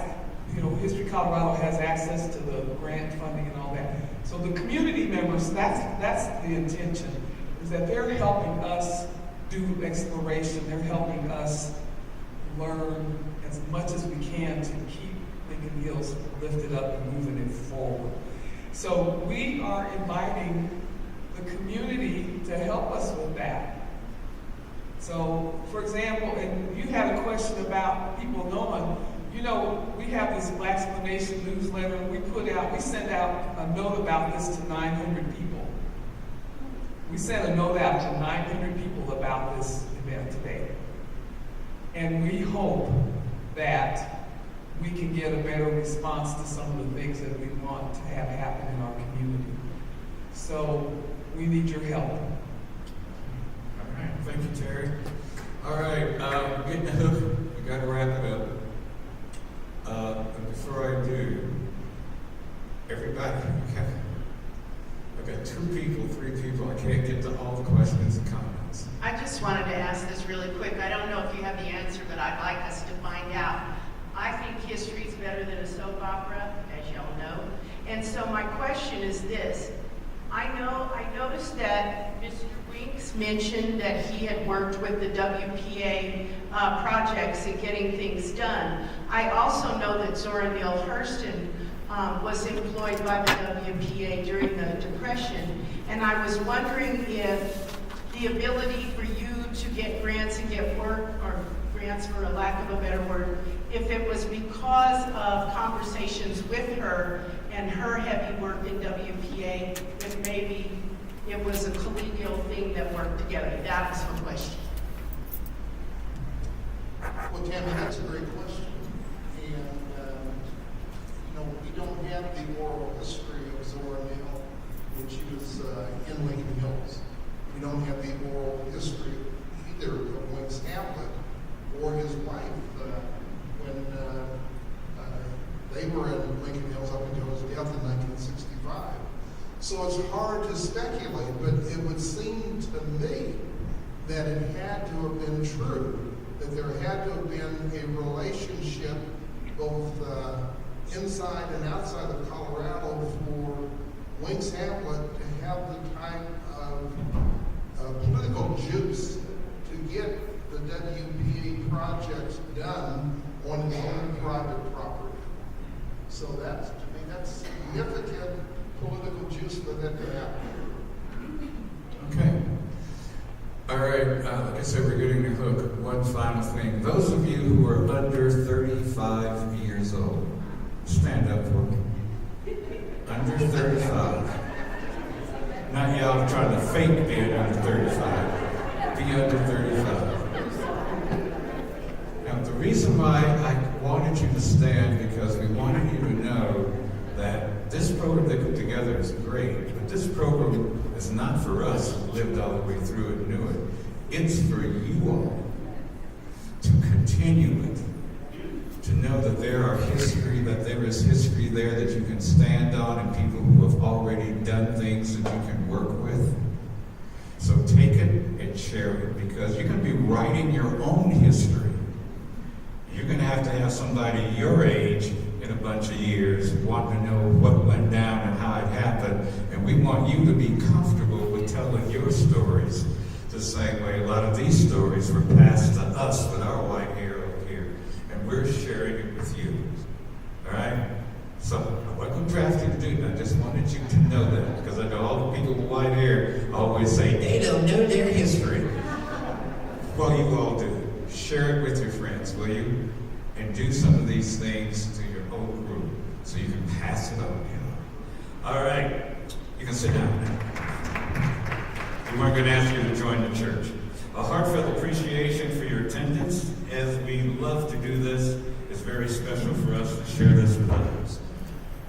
History Colorado has access to the grant funding and all that. So the community members, that's the intention, is that they're helping us do exploration. They're helping us learn as much as we can to keep Lincoln Hills lifted up and moving it forward. So we are inviting the community to help us with that. So, for example, and you had a question about people knowing, we have this Blaxplanation newsletter. We send out a note about this to 900 people. We sent a note out to 900 people about this event today. And we hope that we can get a better response to some of the things that we want to have happen in our community. So we need your help. All right, thank you, Terry. All right, we got to wrap it up. But before I do, everybody, I've got 2 people, 3 people. I can't get to all the questions and comments. I just wanted to ask this really quick. I don't know if you have the answer, but I'd like us to find out. I think history's better than a soap opera, as y'all know. And so my question is this. I noticed that Mr. Winks mentioned that he had worked with the WPA projects in getting things done. I also know that Zora Neale Hurston was employed by the WPA during the Depression, and I was wondering if the ability for you to get grants and get work, or grants for a lack of a better word, if it was because of conversations with her and her heavy work in WPA, if maybe it was a collegial thing that worked together. That was my question. Well, Tammy, that's a great question. And, we don't have the oral history of Zora Neale when she was in Lincoln Hills. We don't have the oral history either of Wings Hamlet or his wife when they were in Lincoln Hills up until his death in 1965. So it's hard to speculate, but it would seem to me that it had to have been true, that there had to have been a relationship both inside and outside of Colorado for Wings Hamlet to have the type of political juice to get the WPA projects done on his own private property. So that's, to me, that's significant political juice for that to happen. Okay. All right, like I said, we're getting the hook. One final thing. Those of you who are under 35 years old, stand up for me. Under 35. Not y'all trying to fake being under 35. Be under 35. Now, the reason why I wanted you to stand, because we wanted you to know that this program they put together is great, but this program is not for us who lived all the way through it and knew it. It's for you all to continue it, to know that there is history there that you can stand on, and people who have already done things that you can work with. So take it and share it, because you're going to be writing your own history. You're going to have somebody your age in a bunch of years wanting to know what went down and how it happened. And we want you to be comfortable with telling your stories the same way a lot of these stories were passed to us with our white hair over here. And we're sharing it with you. All right? So I wasn't going to draft you to do that. I just wanted you to know that, because I know all the people with white hair always say they don't know their history. Well, you all do. Share it with your friends, will you? And do some of these things to your whole group so you can pass it on. All right, you can sit down now. We weren't going to ask you to join the church. A heartfelt appreciation for your attendance, as we love to do this. It's very special for us to share this with others.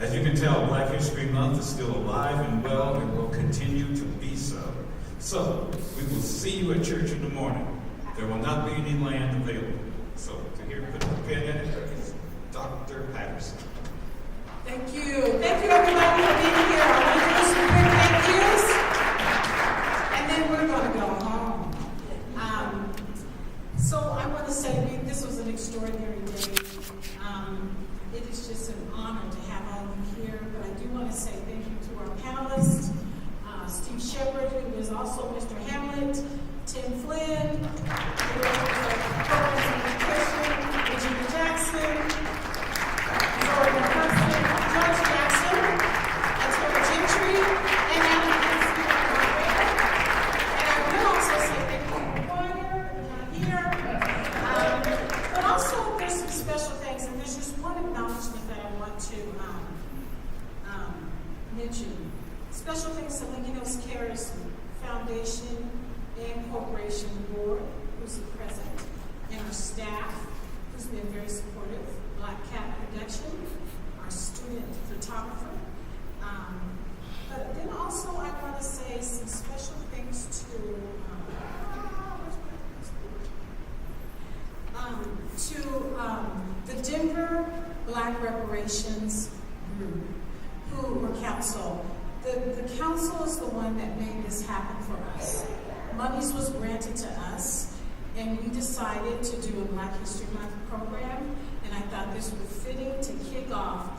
As you can tell, Black History Month is still alive and well and will continue to be so. So, we will see you at church in the morning. There will not be any land available. So, to hear put the pen in it is Dr. Patterson. Thank you. Thank you, everybody, for being here. I want to do some quick thank yous, and then we're going to go home. So I want to say this was an extraordinary day. It is just an honor to have all of you here, but I do want to say thank you to our panelists, Steve Shepard, who is also Mr. Hamlet, Tim Flynn, Regina Jackson, Jordan Hudson, George Jackson, Atara Gentry, and Alan Hudson. And I will also say thank you to Warner, not here. But also there's some special things, and there's just one acknowledgement that I want to mention. Special thanks to Lincoln Hills Cares Foundation and Corporation Board, who's present, and our staff, who's been very supportive, Black Cat Production, our student photographer. But then also I want to say some special thanks to the Denver Black Reparations Group, who were council. The council is the one that made this happen for us. Monies was granted to us, and we decided to do a Black History Month program, and I thought this was fitting to kick off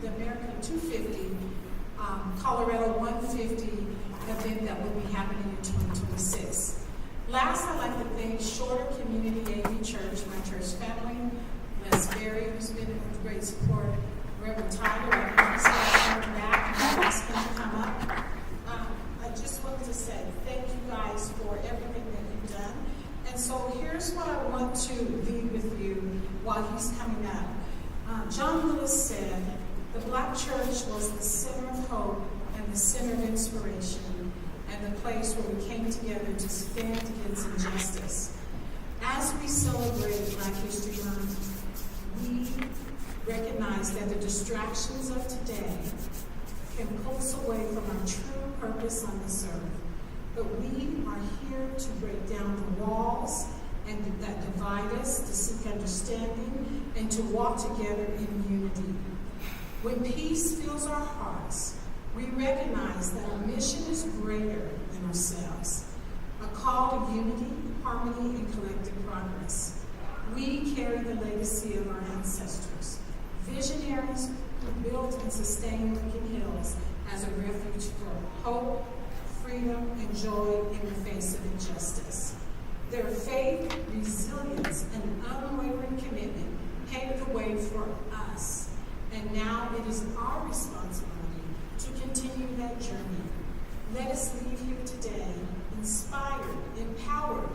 the American 250, Colorado 150 event that will be happening in 2026. Last, I'd like to thank Shorter Community AV Church, my church family, Les Berry, who's been a great support, Reverend Tyler, and he's back, and I'm asking him to come up. I just wanted to say thank you guys for everything that you've done. And so here's what I want to leave with you while he's coming up. John Lewis said, the Black church was the center of hope and the center of inspiration and the place where we came together to stand against injustice. As we celebrate Black History Month, we recognize that the distractions of today can pull us away from our true purpose on this earth. But we are here to break down the walls that divide us, to seek understanding, and to walk together in unity. When peace fills our hearts, we recognize that our mission is greater than ourselves, a call to unity, harmony, and collective progress. We carry the legacy of our ancestors, visionaries who built and sustained Lincoln Hills as a refuge for hope, freedom, and joy in the face of injustice. Their faith, resilience, and unwavering commitment paved the way for us, and now it is our responsibility to continue that journey. Let us leave here today inspired, empowered,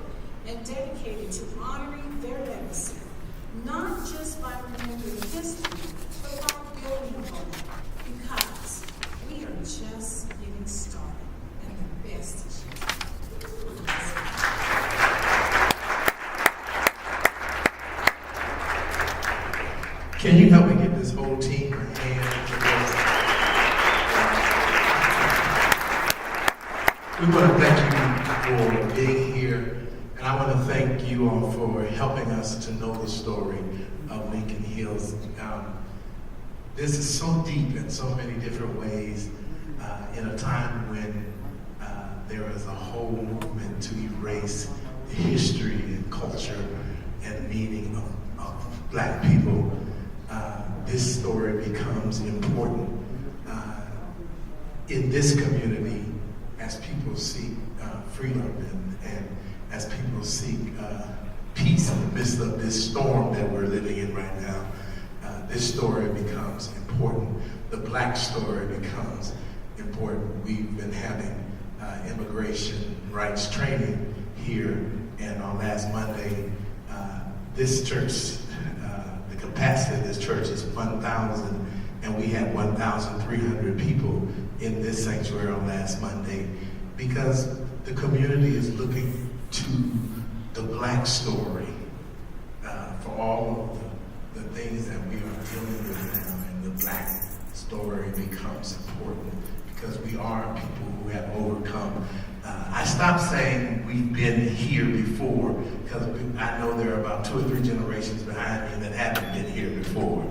and dedicated to honoring their legacy, not just by remembering history, but by building upon it, because we are just getting started, and the best is yet to come. Can you help me get this whole team a hand together? We want to thank you for being here, and I want to thank you all for helping us to know the story of Lincoln Hills. This is so deep in so many different ways, in a time when there is a whole movement to erase the history and culture and meaning of Black people. This story becomes important in this community as people seek freedom and as people seek peace in the midst of this storm that we're living in right now. This story becomes important. The Black story becomes important. We've been having immigration rights training here, and on last Monday, this church, the capacity of this church is 1,000, and we had 1,300 people in this sanctuary on last Monday, because the community is looking to the Black story for all of the things that we are dealing with now, and the Black story becomes important because we are people who have overcome. I stopped saying we've been here before because I know there are about 2 or 3 generations behind me that haven't been here before.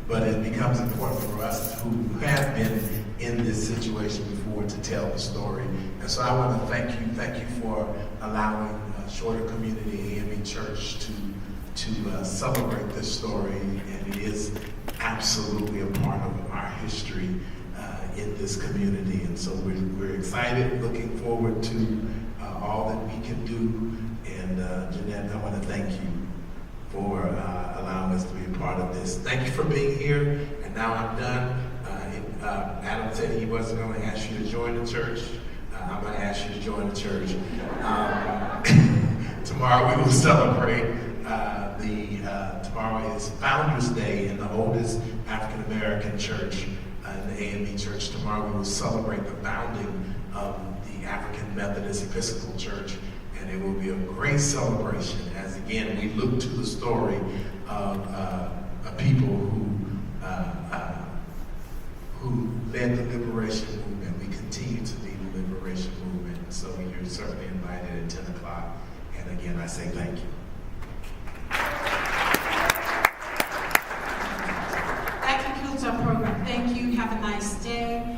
But it becomes important for us who have been in this situation before to tell the story. And so I want to thank you for allowing Shorter Community AME Church to celebrate this story, and it is absolutely a part of our history in this community. And so we're excited, looking forward to all that we can do. And Jeanette, I want to thank you for allowing us to be a part of this. Thank you for being here, and now I'm done. Adam said he wasn't going to ask you to join the church. I'm going to ask you to join the church. Tomorrow we will celebrate tomorrow is Founders Day in the oldest African American church in the AME Church. Tomorrow we will celebrate the founding of the African Methodist Episcopal Church, and it will be a great celebration as, again, we look to the story of a people who led the liberation movement. We continue to lead the liberation movement, so you're certainly invited at 10 o'clock. And again, I say thank you. That concludes our program. Thank you. Have a nice day.